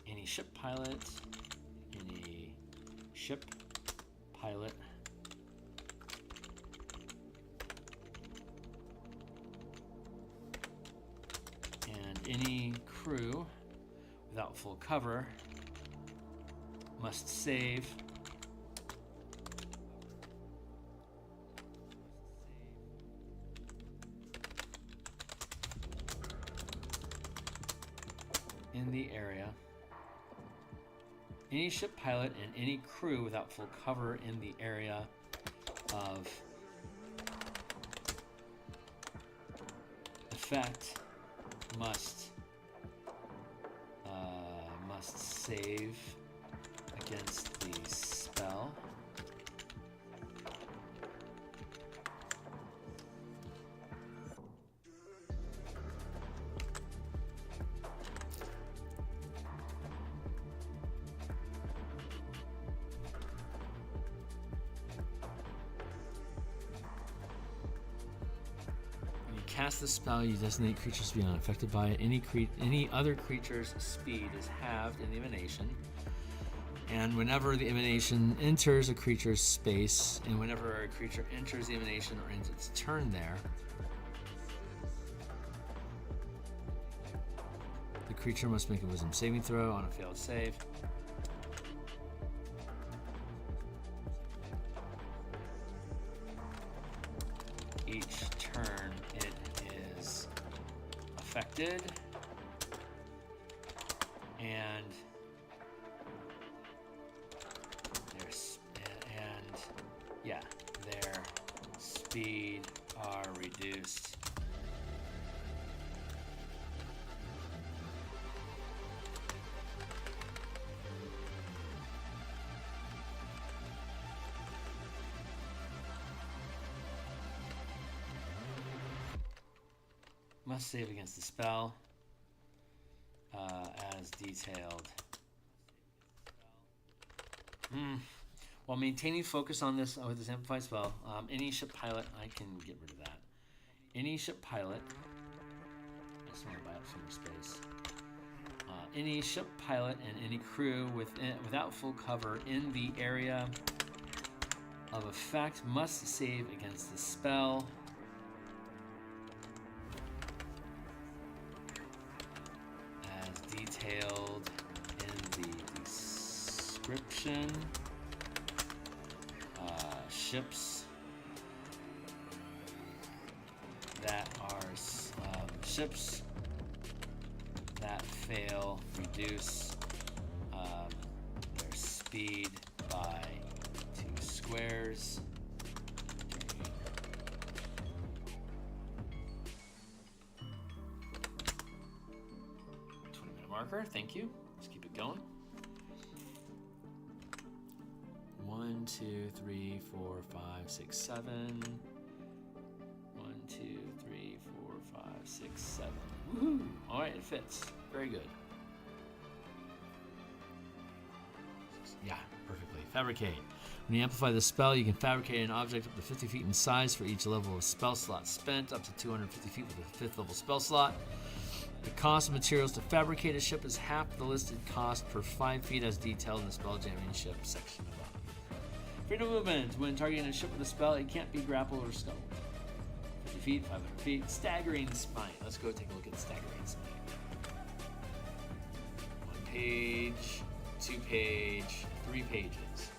Speaker 1: any ship pilot, any ship pilot, and any crew without full cover must save in the area. Any ship pilot and any crew without full cover in the area of effect must save against the spell. Cast the spell, you designate creatures to be unaffected by it. Any other creature's speed is halved in the emanation. And whenever the emanation enters a creature's space, and whenever a creature enters the emanation or ends its turn there, the creature must make a wisdom saving throw. On a failed save, each turn it is affected, and their speed are reduced. Must save against the spell as detailed. While maintaining focus on this with this amplified spell, any ship pilot, I can get rid of that. Any ship pilot, I just want to buy up some more space. Any ship pilot and any crew without full cover in the area of effect must save against the spell. detailed in the description. Ships that are ships that fail reduce their speed by 2 squares. 20-minute marker, thank you. Let's keep it going. 1, 2, 3, 4, 5, 6, 7. 1, 2, 3, 4, 5, 6, 7. Woohoo! All right, it fits. Very good. Yeah, perfectly. Fabricate. When you amplify the spell, you can fabricate an object up to 50 feet in size for each level of spell slot spent, up to 250 feet with a 5th level spell slot. The cost of materials to fabricate a ship is half the listed cost per 5 feet as detailed in the Spelljamming ship section above. Freedom of movement. When targeting a ship with a spell, it can't be grappled or scuttled. 50 feet, 500 feet. Staggering Smite. Let's go take a look at Staggering Smite. 1 page, 2 page, 3 pages.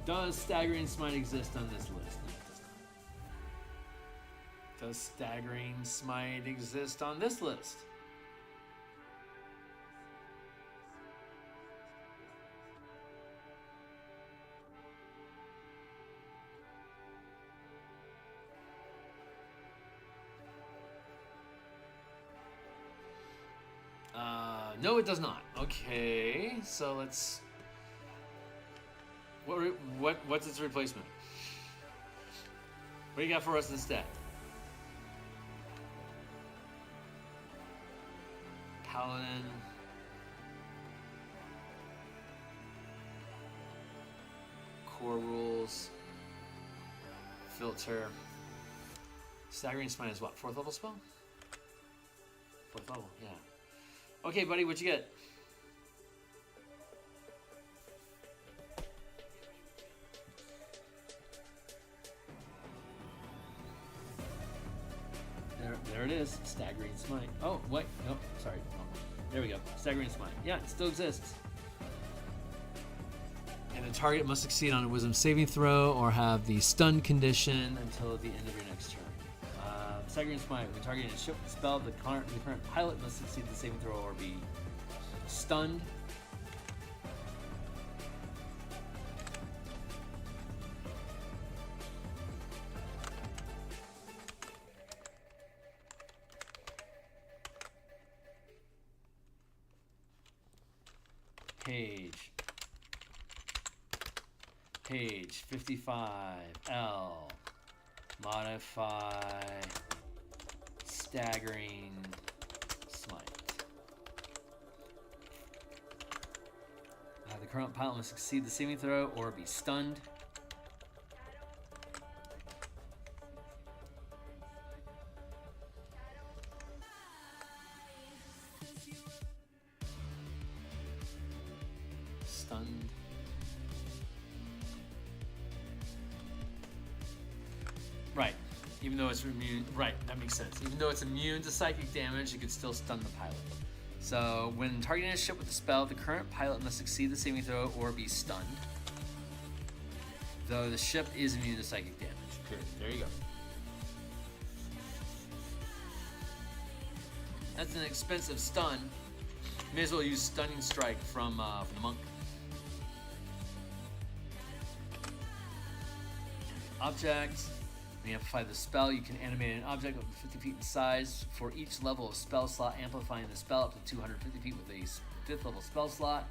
Speaker 1: Does Staggering Smite exist on this list? No, it does not. Does Staggering Smite exist on this list? No, it does not. Okay, so let's. What's its replacement? What do you got for us instead? Paladin. Core rules. Filter. Staggering Smite is what? 4th level spell? 4th level, yeah. Okay, buddy, what you get? There it is. Staggering Smite. Oh, wait. Nope. Sorry. There we go. Staggering Smite. Yeah, it still exists. And the target must succeed on a Wisdom saving throw or have the stun condition until the end of your next turn. Staggering Smite. When targeting a ship with a spell, the current pilot must succeed the saving throw or be stunned. Page 55, L, modify, Staggering Smite. The current pilot must succeed the saving throw or be stunned. Stunned. Right. Even though it's immune, right, that makes sense. Even though it's immune to psychic damage, it could still stun the pilot. So, when targeting a ship with a spell, the current pilot must succeed the saving throw or be stunned. Though the ship is immune to psychic damage. Period. There you go. That's an expensive stun. May as well use Stunning Strike from the monk. Object. When you amplify the spell, you can animate an object up to 50 feet in size for each level of spell slot, amplifying the spell up to 250 feet with a 5th level spell slot.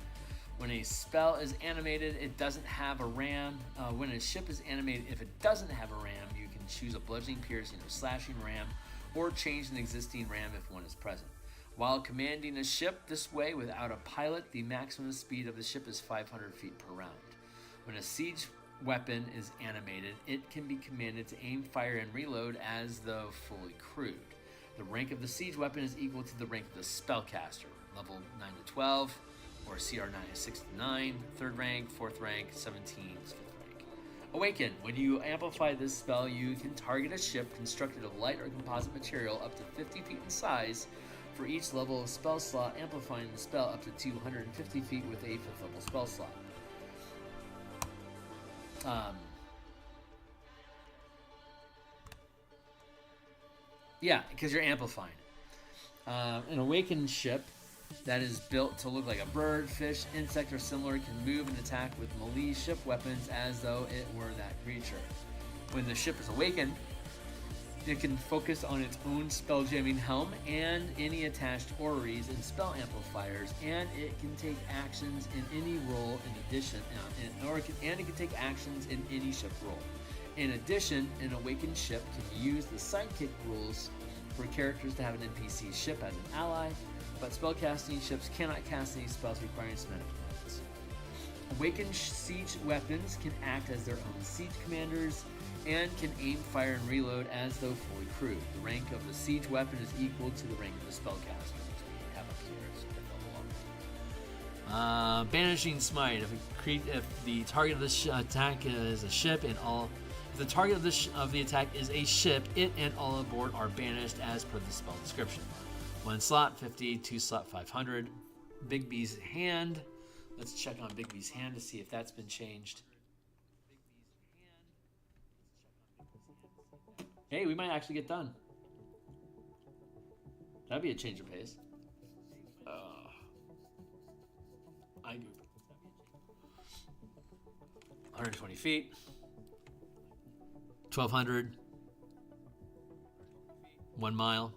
Speaker 1: When a spell is animated, it doesn't have a ram. When a ship is animated, if it doesn't have a ram, you can choose a bludgeoning, piercing, or slashing ram, or change an existing ram if one is present. While commanding a ship this way without a pilot, the maximum speed of the ship is 500 feet per round. When a siege weapon is animated, it can be commanded to aim, fire, and reload as though fully crewed. The rank of the siege weapon is equal to the rank of the spellcaster, level 9 to 12, or CR 9 is 6 to 9, 3rd rank, 4th rank, 17 is 5th rank. Awaken. When you amplify this spell, you can target a ship constructed of light or composite material up to 50 feet in size for each level of spell slot, amplifying the spell up to 250 feet with a 5th level spell slot. Yeah, because you're amplifying. An awakened ship that is built to look like a bird, fish, insect, or similar can move and attack with melee ship weapons as though it were that creature. When the ship is awakened, it can focus on its own spelljamming helm and any attached orreries and spell amplifiers, and it can take actions in any role in addition, and it can take actions in any ship role. In addition, an awakened ship can use the sidekick rules for characters to have an NPC ship as an ally, but spellcasting ships cannot cast any spells requiring semantic commands. Awakened siege weapons can act as their own siege commanders and can aim, fire, and reload as though fully crewed. The rank of the siege weapon is equal to the rank of the spellcaster, which we have up here. Banishing Smite. If the target of this attack is a ship and all, if the target of the attack is a ship, it and all aboard are banished as per the spell description. 1 slot 50, 2 slot 500. Bigby's hand. Let's check on Bigby's hand to see if that's been changed. Hey, we might actually get done. That'd be a change of pace. I group. 120 feet. 1,200. 1 mile.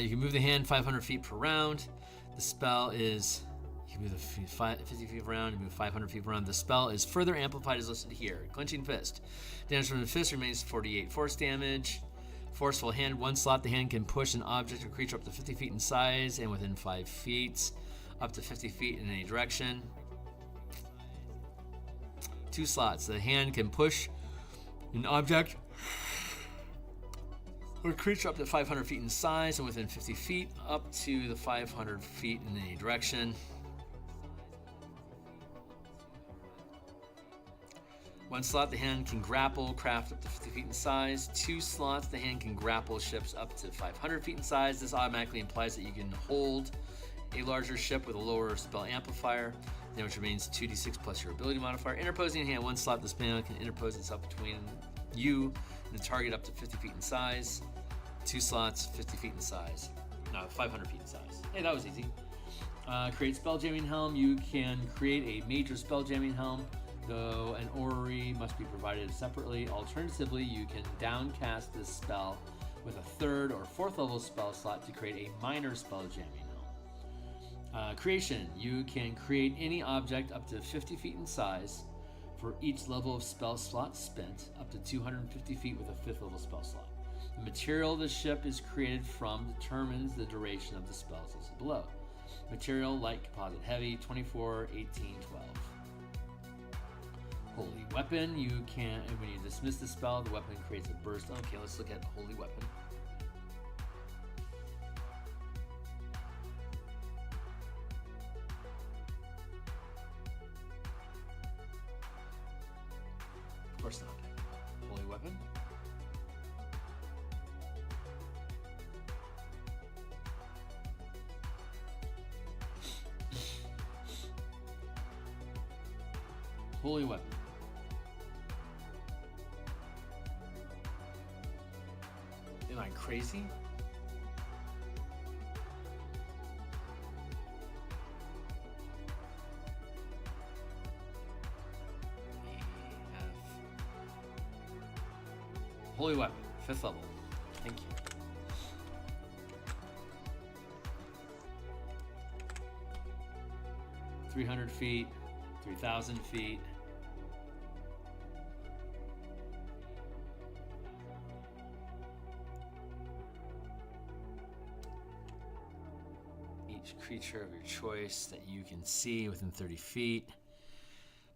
Speaker 1: You can move the hand 500 feet per round. The spell is, you can move the 50 feet per round, you move 500 feet per round. The spell is further amplified as listed here. Clenching Fist. Damage from the fist remains 48 force damage. Forceful Hand. 1 slot, the hand can push an object or creature up to 50 feet in size and within 5 feet. Up to 50 feet in any direction. 2 slots, the hand can push an object or creature up to 500 feet in size and within 50 feet, up to the 500 feet in any direction. 1 slot, the hand can grapple craft up to 50 feet in size. 2 slots, the hand can grapple ships up to 500 feet in size. This automatically implies that you can hold a larger ship with a lower spell amplifier. Damage remains 2d6 plus your ability modifier. Interposing hand. 1 slot, the spell can interpose itself between you and the target up to 50 feet in size. 2 slots, 50 feet in size. No, 500 feet in size. Hey, that was easy. Create Spelljamming Helm. You can create a major Spelljamming Helm, though an orrery must be provided separately. Alternatively, you can downcast this spell with a 3rd or 4th level spell slot to create a minor Spelljamming Helm. Creation. You can create any object up to 50 feet in size for each level of spell slot spent, up to 250 feet with a 5th level spell slot. The material the ship is created from determines the duration of the spells listed below. Material, light, composite, heavy, 24, 18, 12. Holy Weapon. You can, when you dismiss the spell, the weapon creates a burst. Okay, let's look at Holy Weapon. Of course not. Holy Weapon. Holy Weapon. Am I crazy? Holy Weapon, 5th level. Thank you. $300 feet, 3,000 feet. Each creature of your choice that you can see within 30 feet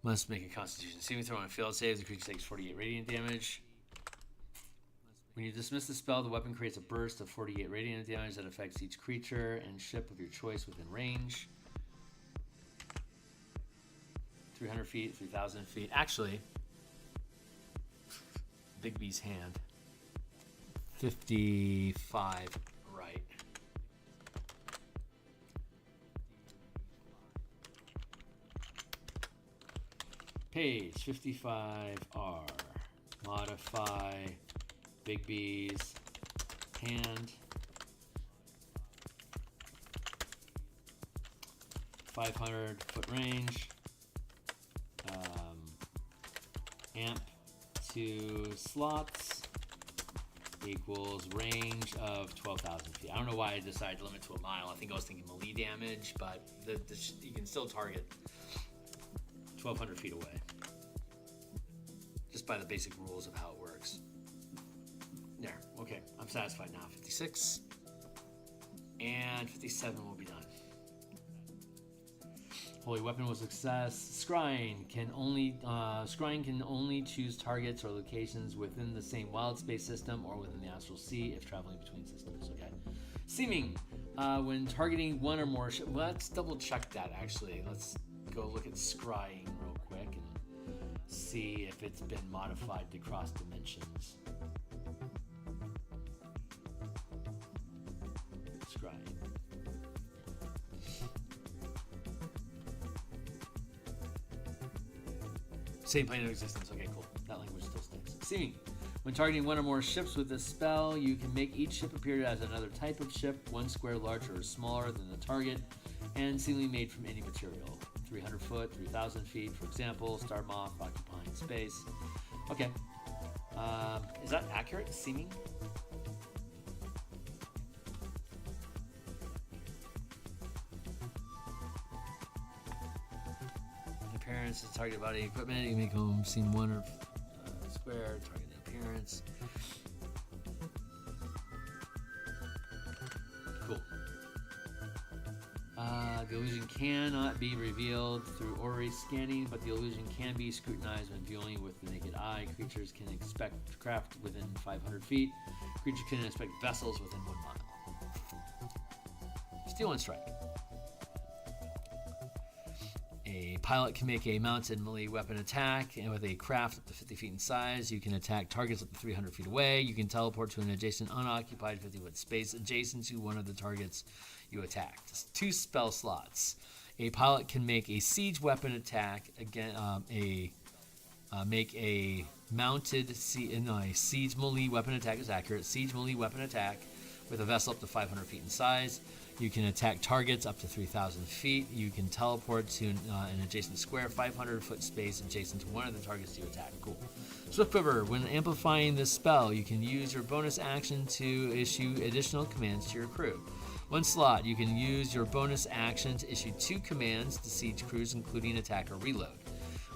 Speaker 1: Must make a Constitution saving throw on a failed save. The creature takes 48 radiant damage. When you dismiss the spell, the weapon creates a burst of 48 radiant damage that affects each creature and ship of your choice within range. 300 feet, 3,000 feet. Actually, Big B's hand. 55 right. Page 55R. Modify Big B's hand. 500 foot range. Amp to slots equals range of 12,000 feet. I don't know why I decided to limit to a mile. I think I was thinking melee damage, but you can still target 1,200 feet away. Just by the basic rules of how it works. There, okay, I'm satisfied now. 56 and 57 will be done. Holy Weapon was a success. Scrying can only choose targets or locations within the same wild space system or within the astral sea if traveling between systems. Okay. Seeming, when targeting one or more. Let's double check that. Actually, let's go look at scrying real quick and see if it's been modified to cross dimensions. Scrying. Same plane of existence. Okay, cool. That language still sticks. Seeming. When targeting one or more ships with this spell, you can make each ship appear as another type of ship, one square larger or smaller than the target, and seemingly made from any material. 300 foot, 3,000 feet, for example, star moth, occupying space. Okay. Is that accurate? Seeming? Appearance is target body equipment. You can make them seem one or square, target appearance. Cool. The illusion cannot be revealed through aura scanning, but the illusion can be scrutinized when viewing with the naked eye. Creatures can inspect craft within 500 feet. Creatures can inspect vessels within 1 mile. Steal and strike. A pilot can make a mounted melee weapon attack, and with a craft up to 50 feet in size, you can attack targets up to 300 feet away. You can teleport to an adjacent unoccupied 50-foot space adjacent to one of the targets you attacked. 2 spell slots. A pilot can make a siege weapon attack again. Make a mounted a siege melee weapon attack is accurate. Siege melee weapon attack with a vessel up to 500 feet in size. You can attack targets up to 3,000 feet. You can teleport to an adjacent square 500-foot space adjacent to one of the targets you attack. Cool. Swift Quiver. When amplifying this spell, you can use your bonus action to issue additional commands to your crew. 1 slot. You can use your bonus action to issue 2 commands to siege crews, including attack or reload.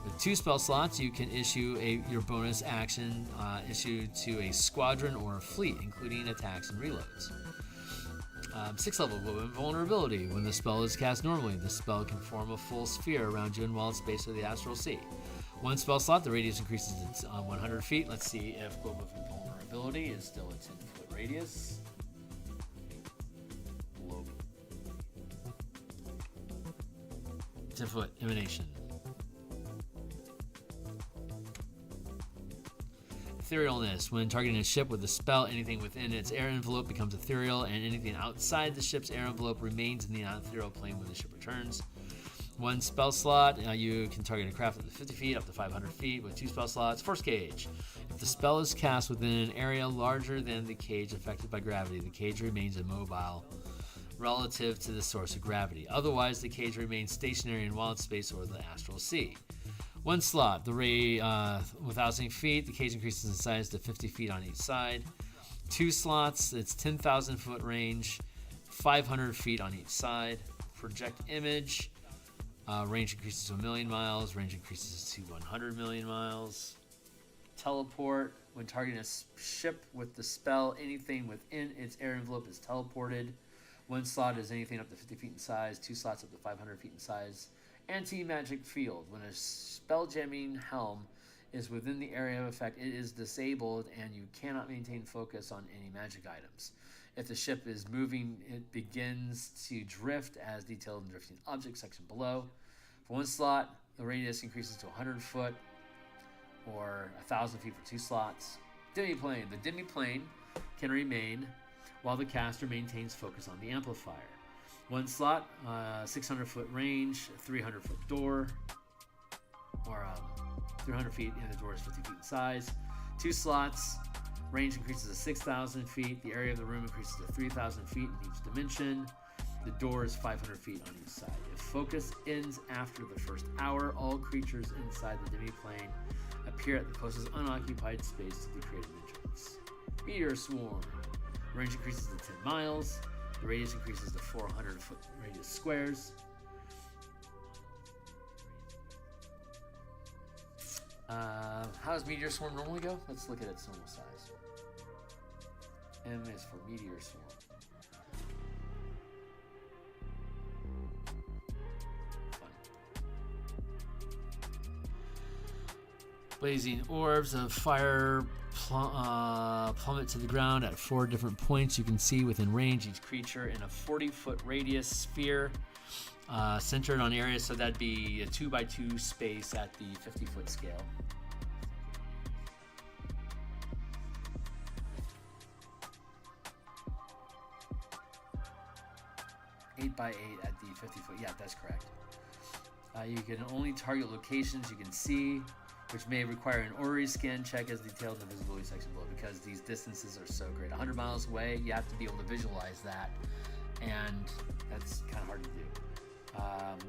Speaker 1: With 2 spell slots, you can issue your bonus action issued to a squadron or a fleet, including attacks and reloads. 6th level Vulnerability. When the spell is cast normally, the spell can form a full sphere around you in wild space or the astral sea. 1 spell slot, the radius increases to 100 feet. Let's see if Global Vulnerability is still a 10-foot radius. 10-foot emanation. Etherealness. When targeting a ship with a spell, anything within its air envelope becomes ethereal, and anything outside the ship's air envelope remains in the non-ethereal plane when the ship returns. 1 spell slot. You can target a craft up to 50 feet, up to 500 feet with 2 spell slots. Force Cage. If the spell is cast within an area larger than the cage affected by gravity, the cage remains immobile relative to the source of gravity. Otherwise, the cage remains stationary in wild space or the astral sea. 1 slot. The ray with 1,000 feet. The cage increases in size to 50 feet on each side. 2 slots. It's 10,000 foot range. 500 feet on each side. Project Image. Range increases to 1,000,000 miles. Range increases to 100 million miles. Teleport. When targeting a ship with the spell, anything within its air envelope is teleported. 1 slot is anything up to 50 feet in size. 2 slots up to 500 feet in size. Anti-magic field. When a spelljamming helm is within the area of effect, it is disabled and you cannot maintain focus on any magic items. If the ship is moving, it begins to drift as detailed in drifting objects section below. For 1 slot, the radius increases to 100 foot or 1,000 feet for 2 slots. Demiplane. The demiplane can remain while the caster maintains focus on the amplifier. 1 slot, 600 foot range, 300 foot door, or 300 feet, and the door is 50 feet in size. 2 slots, range increases to 6,000 feet. The area of the room increases to 3,000 feet in each dimension. The door is 500 feet on each side. If focus ends after the first hour, all creatures inside the demiplane appear at the closest unoccupied space to the created entrance. Meteor swarm. The range increases to 10 miles. The radius increases to 400 foot radius squares. How does meteor swarm normally go? Let's look at its normal size. M is for meteor swarm. Blazing orbs of fire plummet to the ground at 4 different points. You can see within range each creature in a 40-foot radius sphere centered on areas, so that'd be a 2x2 space at the 50-foot scale. Eight by 8 at the 50-foot. Yeah, that's correct. You can only target locations you can see, which may require an orrery scan check as detailed in the visibility section below, because these distances are so great. 100 miles away, you have to be able to visualize that, and that's kind of hard to do.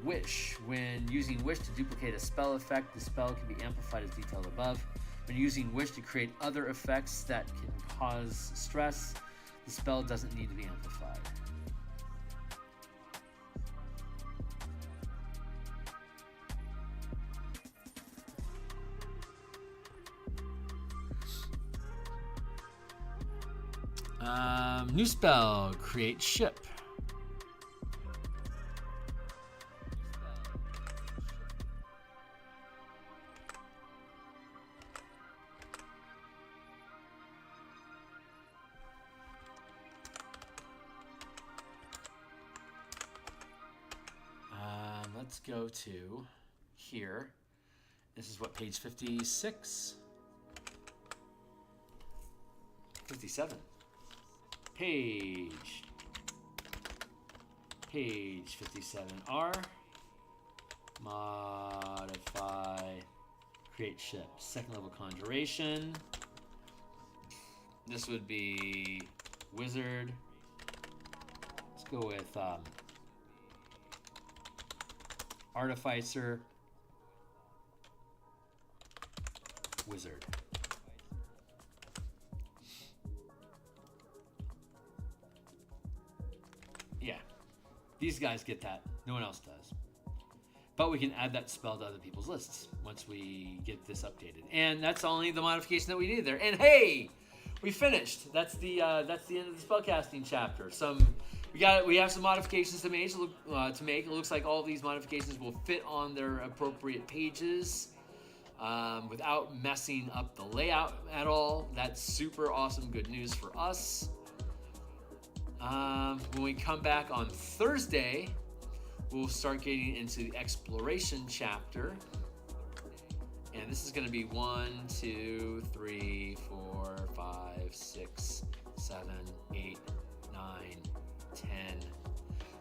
Speaker 1: Wish. When using Wish to duplicate a spell effect, the spell can be amplified as detailed above. When using Wish to create other effects that can cause stress, the spell doesn't need to be amplified. New spell, create ship. Let's go to here. This is what, page 56? 57. Page 57R. Modify, create ship. 2nd level conjuration. This would be wizard. Let's go with artificer, wizard. Yeah, these guys get that. No one else does. But we can add that spell to other people's lists once we get this updated. And that's only the modification that we needed there. And hey, we finished. That's the end of the spellcasting chapter. We have some modifications to make. It looks like all of these modifications will fit on their appropriate pages without messing up the layout at all. That's super awesome, good news for us. When we come back on Thursday, we'll start getting into the exploration chapter. And this is going to be 1, 2, 3, 4, 5, 6, 7, 8, 9,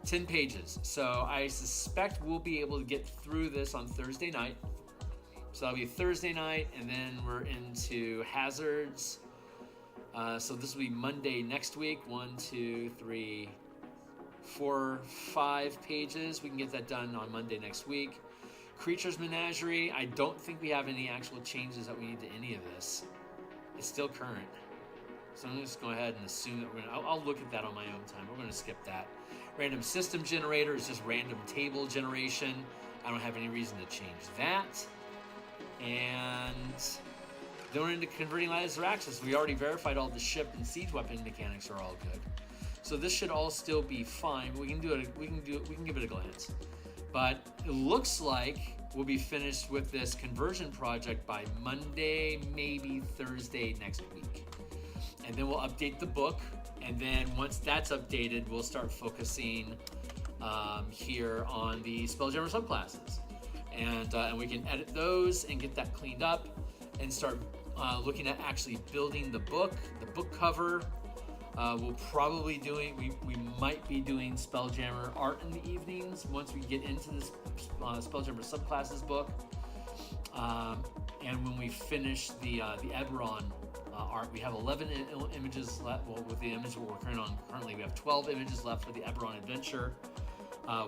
Speaker 1: 10 pages. So I suspect we'll be able to get through this on Thursday night. So that'll be Thursday night, and then we're into hazards. So this will be Monday next week. 1, 2, 3, 4, 5 pages. We can get that done on Monday next week. Creatures Menagerie. I don't think we have any actual changes that we need to any of this. It's still current. So I'm just going to go ahead and assume that I'll look at that on my own time. We're going to skip that. Random system generator is just random table generation. I don't have any reason to change that. And then we're into converting lights to access. We already verified all the ship and siege weapon mechanics are all good. So this should all still be fine. We can do it. We can give it a glance. But it looks like we'll be finished with this conversion project by Monday, maybe Thursday next week. And then we'll update the book. And then once that's updated, we'll start focusing here on the Spelljammer subclasses. And we can edit those and get that cleaned up and start looking at actually building the book cover. We'll probably we might be doing Spelljammer art in the evenings once we get into this Spelljammer subclasses book. And when we finish the Eberron art, we have 11 images left. Well, with the image we're working on currently, we have 12 images left for the Eberron adventure.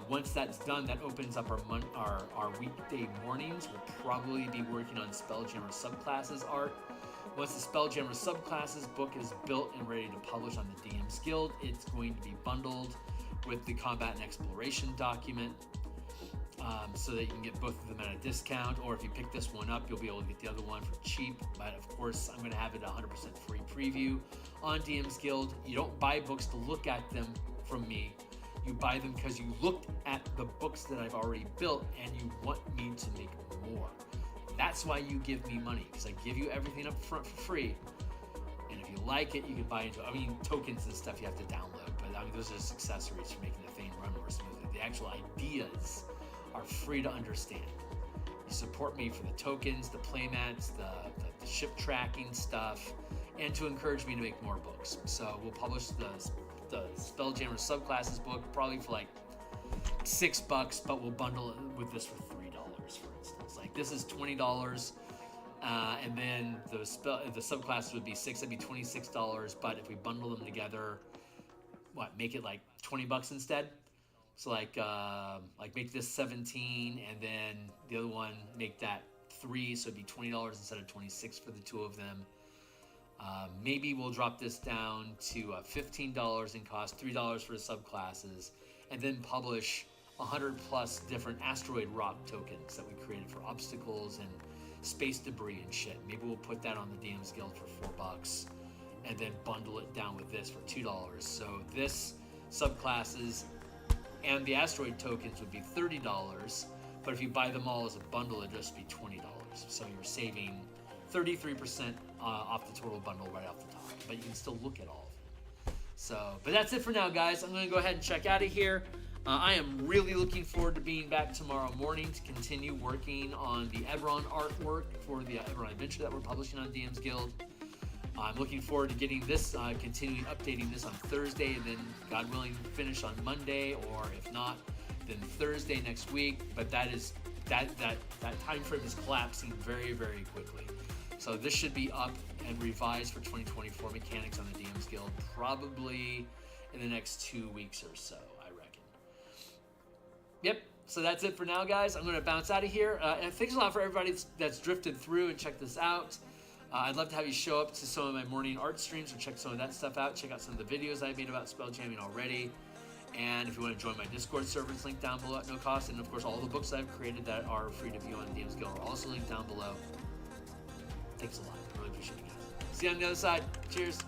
Speaker 1: Once that's done, that opens up our weekday mornings. We'll probably be working on Spelljammer subclasses art. Once the Spelljammer subclasses book is built and ready to publish on the DMsGuild, it's going to be bundled with the Combat and Exploration document, so that you can get both of them at a discount, or if you pick this one up, you'll be able to get the other one for cheap. But of course, I'm going to have it 100% free preview on DMsGuild. You don't buy books to look at them from me. You buy them because you looked at the books that I've already built and you want me to make more. That's why you give me money, because I give you everything up front for free. And if you like it, you can buy into it. I mean, tokens and stuff you have to download, but I mean, those are just accessories for making the thing run more smoothly. The actual ideas are free to understand. You support me for the tokens, the playmats, the ship tracking stuff, and to encourage me to make more books. So we'll publish the Spelljammer subclasses book probably for like $6, but we'll bundle it with this for $3, for instance. Like this is $20, and then the subclasses would be $6. That'd be $26. But if we bundle them together, make it like $20 instead. So like make this 17, and then the other one make that 3, so it'd be $20 instead of $26 for the two of them. Maybe we'll drop this down to $15 in cost, $3 for the subclasses, and then publish 100 plus different asteroid rock tokens that we created for obstacles and space debris and shit. Maybe we'll put that on the DMsGuild for $4, and then bundle it down with this for $2. So this subclasses and the asteroid tokens would be $30, but if you buy them all as a bundle, it'd just be $20. So you're saving 33% off the total bundle right off the top, but you can still look at all of them. So, but that's it for now, guys. I'm going to go ahead and check out of here. I am really looking forward to being back tomorrow morning to continue working on the Eberron artwork for the Eberron adventure that we're publishing on DMsGuild. I'm looking forward to getting this, continuing updating this on Thursday, and then, God willing, finish on Monday, or if not, then Thursday next week. But that time frame is collapsing very, very quickly. So this should be up and revised for 2024 mechanics on the DMsGuild probably in the next 2 weeks or so, I reckon. Yep. So that's it for now, guys. I'm going to bounce out of here. And thanks a lot for everybody that's drifted through and checked this out. I'd love to have you show up to some of my morning art streams or check some of that stuff out. Check out some of the videos I made about spelljamming already. And if you want to join my Discord server, it's linked down below at no cost. And of course, all the books I've created that are free to view on DMsGuild are also linked down below. Thanks a lot. I really appreciate it, guys. See you on the other side. Cheers.